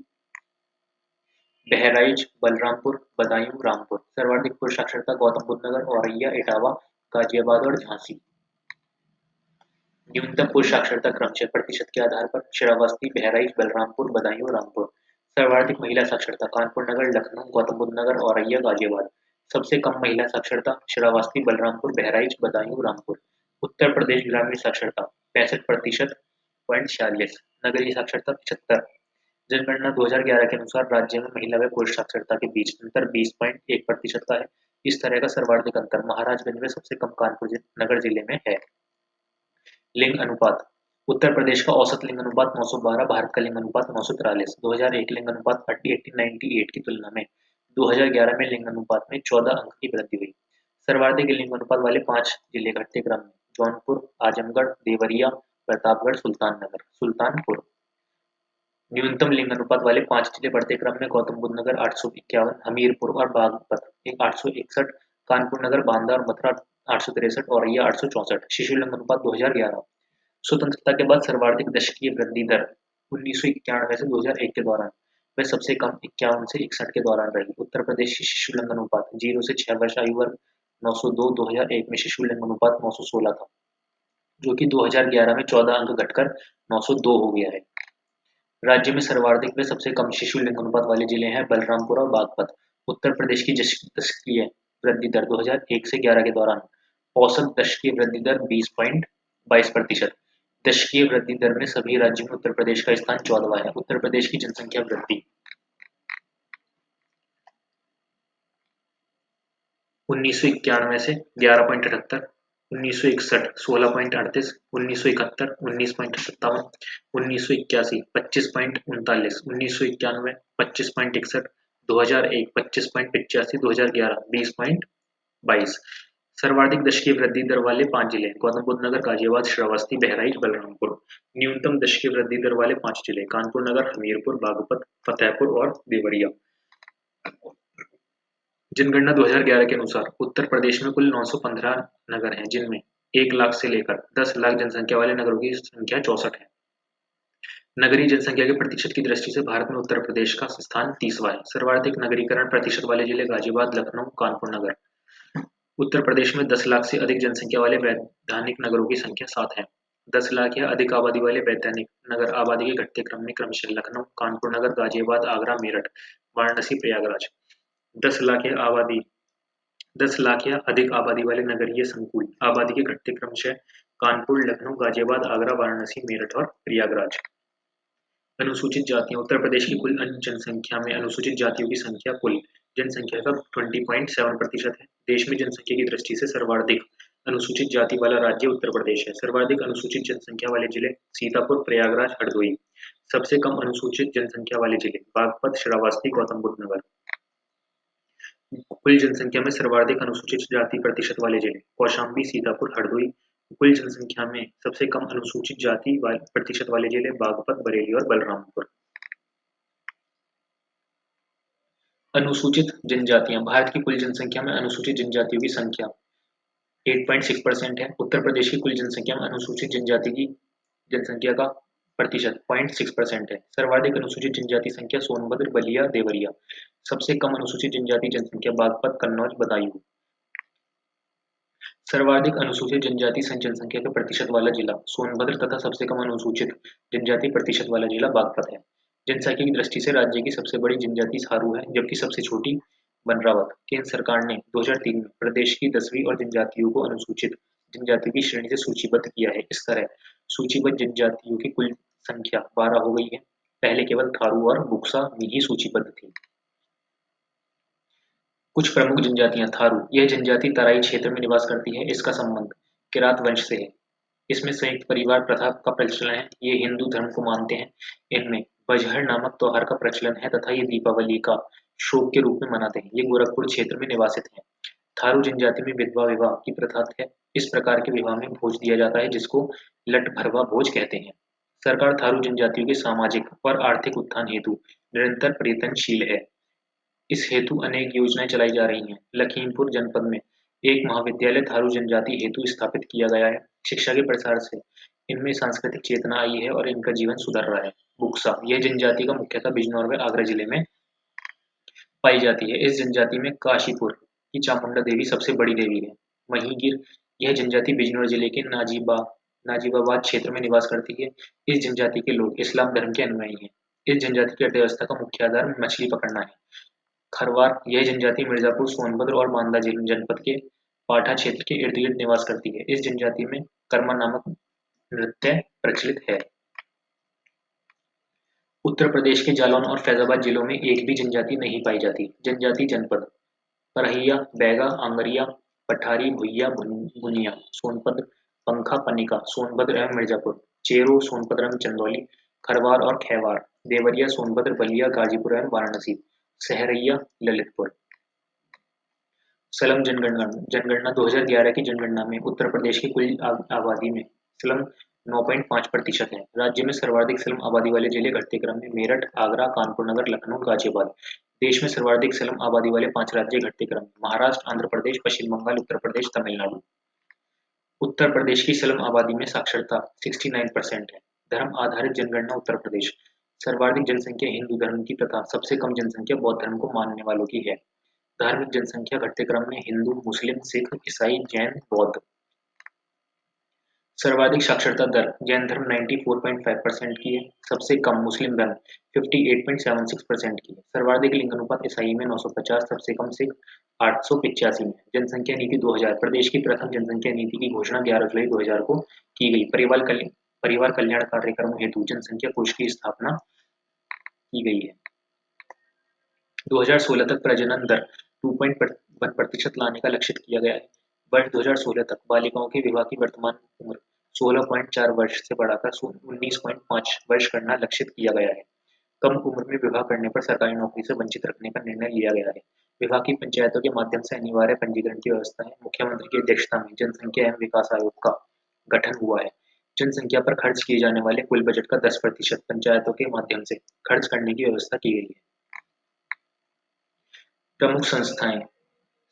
बहराइच, बलरामपुर, बदायूं, रामपुर। सर्वाधिक पुरुष साक्षरता गौतम बुद्ध नगर, औरैया, इटावा, गाजियाबाद और झांसी। न्यूनतम पुरुष साक्षरता क्रमशः प्रतिशत के आधार पर श्रावस्ती, बहराइच, बलरामपुर, बदायूं, रामपुर। सर्वाधिक महिला साक्षरता कानपुर नगर, लखनऊ, गौतम बुद्ध नगर, औरैया, गाजियाबाद। सबसे कम महिला साक्षरता श्रावस्ती, बलरामपुर, बहराइच, बदायूं, रामपुर। उत्तर प्रदेश ग्रामीण साक्षरता 65% 46। नगरीय साक्षरता 75। जनगणना 2011 के अनुसार राज्य में महिला व पुरुष साक्षरता के बीच अंतर 20.1% का है। इस तरह का सर्वाधिक अंतर महाराजगंज में सबसे कम कानपुर नगर जिले में है। लिंग अनुपात उत्तर प्रदेश का औसत लिंग अनुपात 912, भारत का लिंग अनुपात 943। 2001 लिंग अनुपात 1898 की तुलना में 2011 में लिंग अनुपात में 14 अंक की वृद्धि हुई। सर्वाधिक लिंग अनुपात वाले 5 जिले घटते क्रम में जौनपुर, आजमगढ़, देवरिया, प्रतापगढ़, सुल्तानपुर। न्यूनतम लिंग अनुपात वाले 5 जिले बढ़ते क्रम में गौतम बुद्ध नगर 851, हमीरपुर और बागपत 861, कानपुर नगर, बांदा और मथुरा 863, औरैया 864। शिशु लिंग अनुपात 2011। स्वतंत्रता के बाद सर्वाधिक दशकीय वृद्धि दर 1991 से 2001 के दौरान वह सबसे कम 51 से 61 के दौरान रही। उत्तर प्रदेश की शिशु लिंग अनुपात 0 से 6 वर्ष आयु वर्ग 902। 2001 में शिशु लिंग अनुपात 916 था, जो कि 2011 में 14 अंक घटकर 902 हो गया है। राज्य में सर्वाधिक व सबसे कम शिशु लिंग अनुपात वाले जिले हैं बलरामपुर और बागपत। उत्तर प्रदेश की दशकीय वृद्धि दर 2001 से 11 के दौरान औसत दशकीय वृद्धि दर 20.22%। दशकीय वृद्धि दर में सभी राज्यों में उत्तर प्रदेश का स्थान 14वां है। उत्तर प्रदेश की जनसंख्या वृद्धि 1991 से 11.78, 1961 16.38, 1971 19.57, 1981 25.39, 1991 25.61, 2001 25.85, 2011 20.22। सर्वाधिक दशकीय वृद्धि दर वाले 5 जिले गौतम बुद्ध नगर, गाजियाबाद, श्रावस्ती, बहराइच, बलरामपुर। न्यूनतम दशकीय वृद्धि दर वाले 5 जिले कानपुर नगर, हमीरपुर, बागपत, फतेहपुर और देवरिया। जनगणना 2011 के अनुसार उत्तर प्रदेश में कुल 915 नगर हैं, जिनमें 1 लाख से लेकर 10 लाख जनसंख्या वाले नगरों की संख्या 64 है। नगरीय जनसंख्या के प्रतिशत की दृष्टि से भारत में उत्तर प्रदेश का स्थान 30वां है। सर्वाधिक नगरीकरण प्रतिशत वाले जिले गाजियाबाद, लखनऊ, कानपुर नगर। उत्तर प्रदेश में 10 लाख से अधिक जनसंख्या वाले वैधानिक नगरों की संख्या 7 है। 10 लाख या अधिक आबादी वाले वैधानिक नगर आबादी के घटते क्रम में क्रमशः लखनऊ, कानपुर नगर, गाजियाबाद, आगरा, मेरठ, वाराणसी, प्रयागराज। 10 लाख या अधिक आबादी वाले नगरीय संकुल आबादी के घटते क्रमशः कानपुर, लखनऊ, गाजियाबाद, आगरा, वाराणसी, मेरठ और प्रयागराज। अनुसूचित जातियां उत्तर प्रदेश की कुल जनसंख्या में अनुसूचित जातियों की संख्या कुल जनसंख्या का 20.7% है। देश में जनसंख्या की दृष्टि से सर्वाधिक अनुसूचित जाति वाला राज्य उत्तर प्रदेश है। सर्वाधिक अनुसूचित जनसंख्या वाले जिले सीतापुर, प्रयागराज, हरदोई। सबसे कम अनुसूचित जनसंख्या वाले जिले बागपत, श्रावस्ती, गौतम बुद्ध नगर। कुल जनसंख्या में सर्वाधिक अनुसूचित जाति प्रतिशत वाले जिले कौशाम्बी, सीतापुर, हरदोई। कुल जनसंख्या में सबसे कम अनुसूचित जाति प्रतिशत वाले जिले बागपत, बरेली और बलरामपुर। अनुसूचित जनजातियां भारत की कुल जनसंख्या में अनुसूचित जनजातियों की संख्या 8.6% है। उत्तर प्रदेश की कुल जनसंख्या में अनुसूचित जनजाति की जनसंख्या का प्रतिशत 0.6% है। सर्वाधिक अनुसूचित जनजाति संख्या सोनभद्र, बलिया, देवरिया। सबसे कम अनुसूचित जनजाति जनसंख्या बागपत, कन्नौज, बदायूं। सर्वाधिक अनुसूचित जनजाति जनसंख्या का प्रतिशत वाला जिला सोनभद्र तथा सबसे कम अनुसूचित जनजाति प्रतिशत वाला जिला बागपत है। जनसंख्या की दृष्टि से राज्य की सबसे बड़ी जनजाति थारू है, जबकि सबसे छोटी बनरावत। केंद्र सरकार ने 2003 में प्रदेश की 10वीं और जनजातियों को अनुसूचित जनजाति की श्रेणी से सूचीबद्ध किया है। इस तरह सूचीबद्ध जनजातियों की कुल संख्या 12 हो गई है। पहले केवल थारू और बुक्सा ही सूचीबद्ध थी। कुछ प्रमुख जनजातियां थारू यह जनजाति तराई क्षेत्र में निवास करती है। इसका संबंध किरात वंश से है। इसमें संयुक्त परिवार प्रथा का प्रचलन है। ये हिंदू धर्म को मानते हैं। इनमें बजहर नामक त्योहार का प्रचलन है तथा ये दीपावली का शोक के रूप में मनाते हैं। ये गोरखपुर क्षेत्र में निवासित हैं। थारू जनजाति में विधवा विवाह की प्रथा है। इस प्रकार के विवाह में भोज दिया जाता है जिसको लठ भरवा भोज कहते हैं। सरकार थारू जनजातियों के सामाजिक और आर्थिक उत्थान हेतु निरंतर प्रयत्नशील है। इस हेतु अनेक योजनाएं चलाई जा रही हैं। लखीमपुर जनपद में एक महाविद्यालय थारू जनजाति हेतु स्थापित किया गया है। शिक्षा के प्रसार से इनमें सांस्कृतिक चेतना आई है और इनका जीवन सुधर रहा है। बुक्सा यह जनजाति का मुख्यतः बिजनौर व आगरा जिले में पाई जाती है। इस जनजाति में काशीपुर की चामुंडा देवी सबसे बड़ी देवी है। महीगिर यह जनजाति बिजनौर जिले के नाजीबाबाद क्षेत्र में निवास करती है। इस जनजाति के लोग इस्लाम धर्म के अनुयायी हैं। इस जनजाति की अर्थव्यवस्था का मुख्य आधार मछली पकड़ना है। खरवार यह जनजाति मिर्जापुर, सोनभद्र और बांदा जनपद के पाठा क्षेत्र के इर्द गिर्द निवास करती है। इस जनजाति में कर्मा नामक नृत्य प्रचलित है। उत्तर प्रदेश के जालौन और फैजाबाद जिलों में एक भी जनजाति नहीं पाई जाती। जनजाति जनपद परहिया, बैगा, आंगरिया, पठारी, भुइया, भुनिया, सोनभद्र, पंखा, पनिका, सोनभद्र एवं मिर्जापुर, चेरो, सोनभद्र एवं चंदौली, खरवार और खैवार, देवरिया, सोनभद्र, बलिया, गाजीपुर एवं वाराणसी, सहरैया, ललितपुर। स्लम जनगणना जनगणना 2011 की जनगणना में उत्तर प्रदेश की कुल आबादी में स्लम 9.5% है। राज्य में सर्वाधिक स्लम आबादी वाले जिले घटते क्रम में मेरठ, आगरा, कानपुर नगर, लखनऊ, गाजियाबाद। देश में सर्वाधिक स्लम आबादी वाले 5 राज्य घटते क्रम में महाराष्ट्र, आंध्र प्रदेश, पश्चिम बंगाल, उत्तर प्रदेश, तमिलनाडु। उत्तर प्रदेश की स्लम आबादी में साक्षरता 69% है। धर्म आधारित जनगणना उत्तर प्रदेश सर्वाधिक जनसंख्या हिंदू धर्म की तथा सबसे कम जनसंख्या बौद्ध धर्म को मानने वालों की है। धार्मिक जनसंख्या घटते क्रम में हिंदू, मुस्लिम, सिख, ईसाई, जैन, बौद्ध। सर्वाधिक साक्षरता दर जैन धर्म 94.5% की है। सबसे कम मुस्लिम धर्म 58.76% की है। सर्वाधिक लिंग अनुपात ईसाई में 950, सबसे कम सिख 885 में। जनसंख्या नीति 2000 प्रदेश की प्रथम जनसंख्या नीति की घोषणा 11 जुलाई 2000 को की गई। परिवार कल्याण कार्यक्रमों हेतु जनसंख्या कोष की स्थापना की गई है। 2016 तक प्रजनन दर 2.1% लाने का लक्षित किया गया है। वर्ष 2016 तक बालिकाओं के विवाह की वर्तमान उम्र 16.4 वर्ष से बढ़ाकर 19.5 वर्ष करना लक्षित किया गया है। कम उम्र में विवाह करने पर सरकारी नौकरी से वंचित रखने का निर्णय लिया गया है। विवाह की पंचायतों के माध्यम से अनिवार्य पंजीकरण की व्यवस्था है। मुख्यमंत्री की अध्यक्षता में जनसंख्या एवं विकास आयोग का गठन हुआ है। जनसंख्या पर खर्च किए जाने वाले कुल बजट का 10% पंचायतों के माध्यम से खर्च करने की व्यवस्था की गई है। प्रमुख संस्थाएं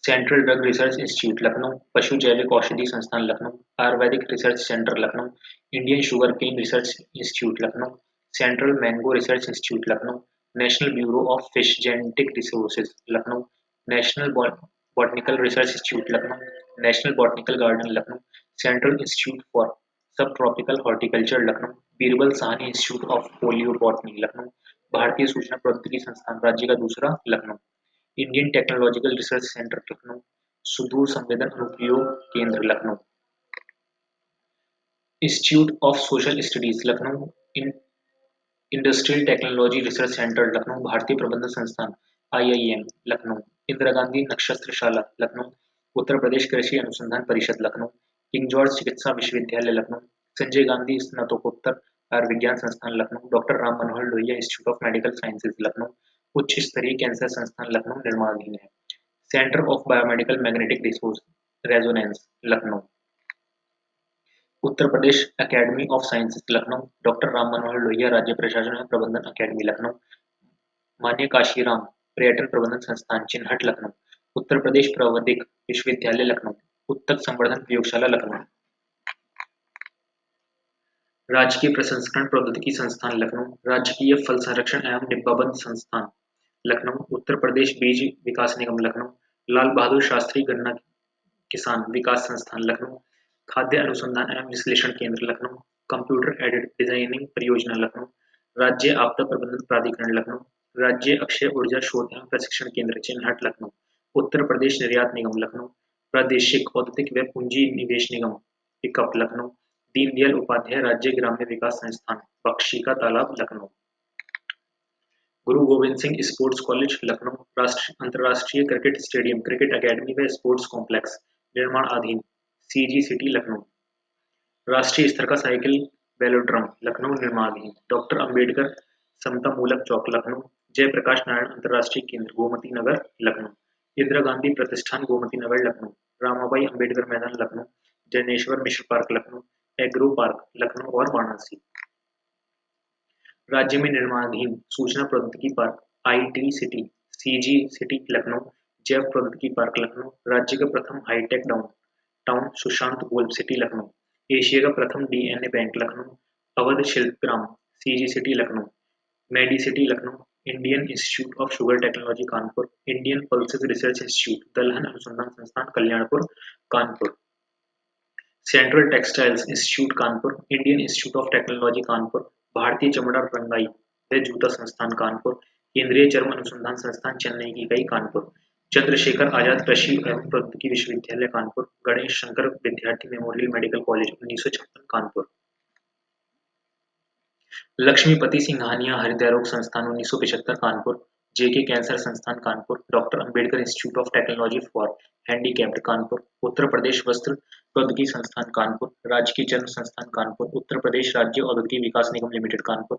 central drug research institute Lucknow, पशु जैविक औषधि संस्थान Lucknow, ayurvedic research centre Lucknow, Indian sugar cane research institute Lucknow, central mango research institute Lucknow, national bureau of fish genetic resources Lucknow, national botanical research institute Lucknow, national botanical garden Lucknow, central institute for subtropical horticulture Lucknow, Birbal Sahni institute of palaeobotany Lucknow, भारतीय सूचना प्रौद्योगिकी संस्थान राज्य का दूसरा Lucknow, Indian technological research centre Lucknow, सुदूर संवेदन अनुप्रयोग केंद्र Lucknow, institute of social studies Lucknow, industrial technology research centre Lucknow, भारतीय प्रबंधन संस्थान IIM लखनऊ, इंदिरा गांधी नक्षत्रशाला लखनऊ, उत्तर प्रदेश कृषि अनुसंधान परिषद लखनऊ, किंग जॉर्ज चिकित्सा विश्वविद्यालय लखनऊ, संजय गांधी स्नातकोत्तर आयुर्विज्ञान संस्थान Lucknow, doctor Ram Manohar Lohia institute of medical sciences Lucknow, उच्च स्तरीय कैंसर संस्थान लखनऊ निर्माणाधीन है। Centre of biomedical magnetic resonance Lucknow, Uttar Pradesh academy of sciences Lucknow, doctor Ram Manohar Lohia राज्य प्रशासन एवं प्रबंधन अकेडमी लखनऊ, मान्य काशीराम पर्यटन प्रबंधन संस्थान चिन्हट लखनऊ, उत्तर प्रदेश प्रावधिक विश्वविद्यालय लखनऊ, उत्तक संवर्धन प्रयोगशाला लखनऊ, राजकीय प्रसंस्करण प्रौद्योगिकी संस्थान लखनऊ, राजकीय फल संरक्षण एवं डिब्बाबंद संस्थान लखनऊ, उत्तर प्रदेश बीज विकास निगम लखनऊ, लाल बहादुर शास्त्री गन्ना किसान विकास संस्थान लखनऊ, खाद्य अनुसंधान एवं विश्लेषण केंद्र लखनऊ, कंप्यूटर एडेड डिजाइनिंग परियोजना लखनऊ, राज्य आपदा प्रबंधन प्राधिकरण लखनऊ, राज्य अक्षय ऊर्जा शोध एवं प्रशिक्षण केंद्र चिन्हट लखनऊ, उत्तर प्रदेश निर्यात निगम लखनऊ, प्रादेशिक औद्योगिक व पूंजी निवेश निगम पिकअप लखनऊ, दीनदयाल उपाध्याय राज्य ग्राम्य विकास संस्थान बख्शी का तालाब लखनऊ, गुरु गोविंद सिंह स्पोर्ट्स कॉलेज लखनऊ, अंतरराष्ट्रीय क्रिकेट स्टेडियम क्रिकेट अकेडमी व स्पोर्ट्स कॉम्प्लेक्स निर्माणाधीन CG सिटी लखनऊ, राष्ट्रीय स्तर का साइकिल वेलोड्रम लखनऊ निर्माणाधीन, डॉक्टर अंबेडकर समता मूलक चौक लखनऊ, जयप्रकाश नारायण अंतरराष्ट्रीय केंद्र गोमती नगर लखनऊ, इंदिरा गांधी प्रतिष्ठान गोमती नगर लखनऊ, रामाबाई अंबेडकर मैदान Lucknow, Janeshwar Mishra park Lucknow, agro park Lucknow और वाराणसी। राज्य में निर्माणाधीन सूचना प्रौद्योगिकी park IT city, CG city Lucknow, जैव प्रौद्योगिकी पार्क लखनऊ, राज्य का प्रथम hi-tech downtown Sushant golf city Lucknow, Asia का प्रथम DNA bank Lucknow, Awadh Shilpgram CG city Lucknow, medi city Lucknow, Indian institute of sugar technology Kanpur, Indian pulses research institute दलहन अनुसंधान संस्थान Kalyanpur Kanpur, central textiles institute Kanpur, Indian institute of technology Kanpur, भारतीय चमड़ा रंगाई व जूता संस्थान कानपुर, केंद्रीय चर्म अनुसंधान संस्थान चेन्नई की इकाई कानपुर, चंद्रशेखर आजाद कृषि एवं प्रौद्योगिकी विश्वविद्यालय Kanpur, Ganesh Shankar Vidyarthi memorial medical college 1956 Kanpur, Lakshmipat Singhania हृदय रोग संस्थान 1975 कानपुर, जेके कैंसर संस्थान Kanpur, doctor Ambedkar institute of technology for handicapped Kanpur, Uttar Pradesh वस्त्र प्रौद्योगिकी संस्थान कानपुर, राजकीय चर्म संस्थान कानपुर, उत्तर प्रदेश राज्य औद्योगिक विकास निगम लिमिटेड कानपुर,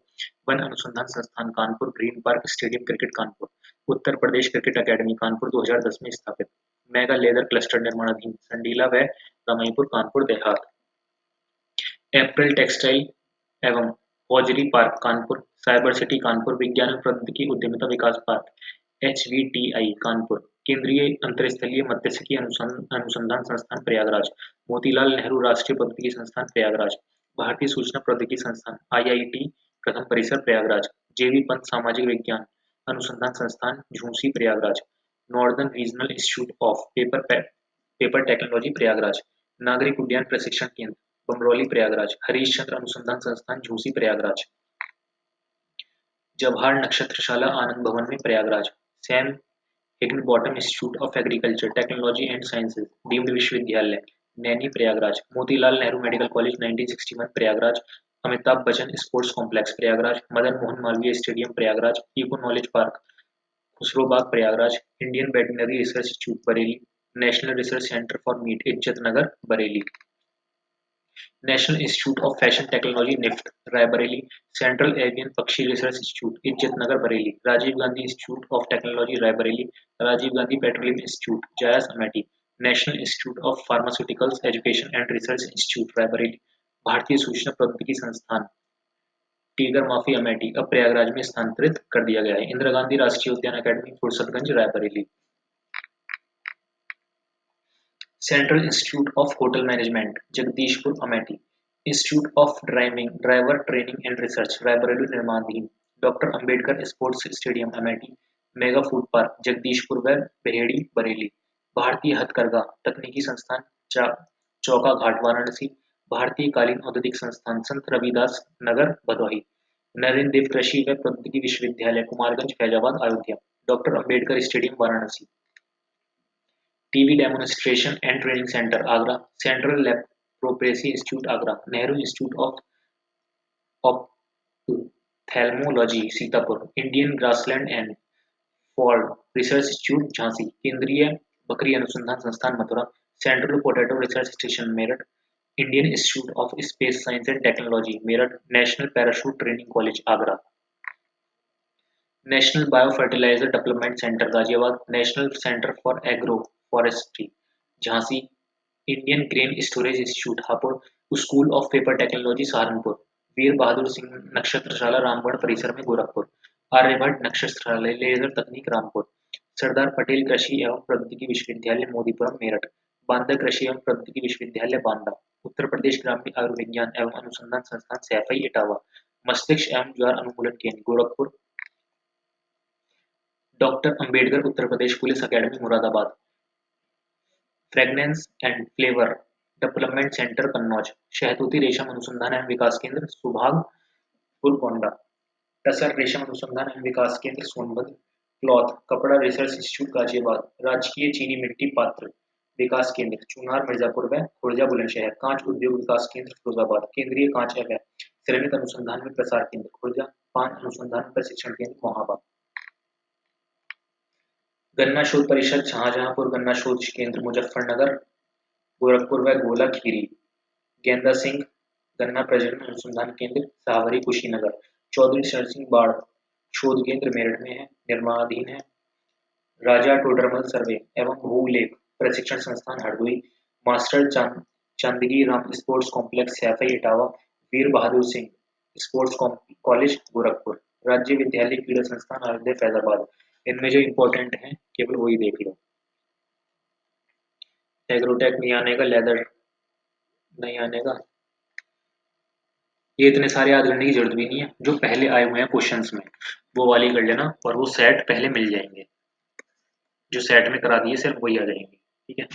वन अनुसंधान संस्थान Kanpur, green park stadium cricket Kanpur, Uttar Pradesh cricket academy Kanpur 2010 में स्थापित, मेगा लेदर क्लस्टर निर्माणाधीन संडीला व रामईपुर कानपुर देहात, एप्रिल टेक्सटाइल एवं hosiery park Kanpur, cyber city Kanpur, विज्ञान और प्रौद्योगिकी उद्यमिता विकास पार्क HVTI कानपुर, केंद्रीय अंतरस्थलीय मत्स्यिकी अनुसंधान संस्थान प्रयागराज, मोतीलाल नेहरू राष्ट्रीय प्रौद्योगिकी संस्थान प्रयागराज, भारतीय सूचना प्रौद्योगिकी संस्थान IIT प्रथम परिसर प्रयागराज, JV पंत सामाजिक विज्ञान अनुसंधान संस्थान Jhunsi Prayagraj, northern regional institute of paper technology Prayagraj, नागरिक उड्डयन प्रशिक्षण केंद्र बमरौली प्रयागराज, हरीश चंद्र अनुसंधान संस्थान झूसी प्रयागराज, जवाहर नक्षत्रशाला आनंद भवन में Prayagraj, Sam Higginbottom institute of agriculture technology and sciences deemed विश्वविद्यालय Naini Prayagraj, Motilal Nehru medical college 1961 Prayagraj, Amitabh Bachchan sports complex Prayagraj, Madan Mohan Malviya stadium Prayagraj, eco knowledge park Khusrobagh Prayagraj, Indian veterinary research institute Bareilly, national research centre for meat Izzatnagar Bareilly, national institute of fashion technology NIFT Raebareli, central avian पक्षी research institute Izzatnagar Bareilly, Rajiv Gandhi institute of technology Raebareli, Rajiv Gandhi petroleum institute Jais Amethi, national institute of pharmaceuticals education and research institute Raebareli, भारतीय सूचना प्रौद्योगिकी संस्थान टीगर माफी अमेठी अब प्रयागराज में स्थानांतरित कर दिया गया है, इंदिरा गांधी राष्ट्रीय उद्यान academy Fursatganj Raebareli, central institute of hotel management Jagdishpur Amethi, institute of driver training and research Raebareli निर्माणाधीन, doctor Ambedkar sports stadium Amethi, mega food park Jagdishpur व बेहेड़ी बरेली, भारतीय हथकरघा तकनीकी संस्थान चौका घाट वाराणसी, भारतीय कालीन औद्योगिक संस्थान संत रविदास नगर भदोही, नरेंद्र देव कृषि व प्रौद्योगिकी विश्वविद्यालय Kumarganj Faizabad Ayodhya, doctor Ambedkar stadium Varanasi, TV demonstration and training centre Agra, central leprosy institute Agra, Nehru institute of ophthalmology Sitapur, Indian grassland and फॉल्ड रिसर्च इंस्टीट्यूट झांसी, केंद्रीय बकरी अनुसंधान संस्थान Mathura, central potato research station Meerut, Indian institute of space science and technology Meerut, national parachute training college Agra, national bio fertiliser development centre Ghaziabad, national centre for agro forestry Jhansi, Indian grain storage institute Hapur, school of paper technology Saharanpur, Veer Bahadur Singh नक्षत्रशाला रामगढ़ परिसर में गोरखपुर, आर्यभट्ट नक्षत्रशाला लेजर तकनीक रामपुर, सरदार पटेल कृषि एवं प्रौद्योगिकी विश्वविद्यालय मोदीपुरम मेरठ, बांदा कृषि एवं प्रौद्योगिकी विश्वविद्यालय बांदा, उत्तर प्रदेश ग्रामीण आयुर्विज्ञान एवं अनुसंधान संस्थान सैफई इटावा, मस्तिष्क एवं ज्वार अनुमूलन केंद्र Gorakhpur, doctor Ambedkar Uttar Pradesh police academy Moradabad, fragrance and flavour development centre Kannauj, शहतूती रेशम अनुसंधान एवं विकास केंद्र सुभाग गोलकोंडा, टसर रेशम अनुसंधान एवं विकास केंद्र सोनभद्र, क्लॉथ कपड़ा रिसर्च इंस्टीट्यूट गाजियाबाद, राजकीय चीनी मिट्टी पात्र विकास केंद्र चुनार मिर्जापुर व खुर्जा बुलंदशहर, कांच उद्योग विकास केंद्र फिरोजाबाद, केंद्रीय कांच एवं सिरेमिक अनुसंधान में प्रसार केंद्र खुर्जा, पान अनुसंधान प्रशिक्षण केंद्र मोहाबा, गन्ना शोध परिषद शाहजहांपुर, गन्ना शोध केंद्र मुजफ्फरनगर, गोरखपुर व गोला खीरी, गेंदा सिंह गन्ना प्रजनन अनुसंधान केंद्र सावरी कुशीनगर, चौधरी शरण सिंह बाढ़ शोध केंद्र मेरठ में है निर्माणाधीन है, राजा टोडरमल सर्वे एवं भूलेख प्रशिक्षण संस्थान Hardoi, master Chandgi Ram sports complex Saifai Etawah, Veer Bahadur Singh sports college Gorakhpur, राज्य विद्यालय क्रीड़ा संस्थान अयोध्या फैजाबाद। इनमें जो इंपॉर्टेंट है केवल वही देख लो। एग्रोटेक नहीं आने का, लेदर नहीं आने का, ये इतने सारे याद करने की जरूरत भी नहीं है। जो पहले आए हुए हैं क्वेश्चंस में वो वाली कर लेना, और वो सेट पहले मिल जाएंगे। जो सेट में करा दिए सिर्फ वही आ जाएंगे, ठीक है।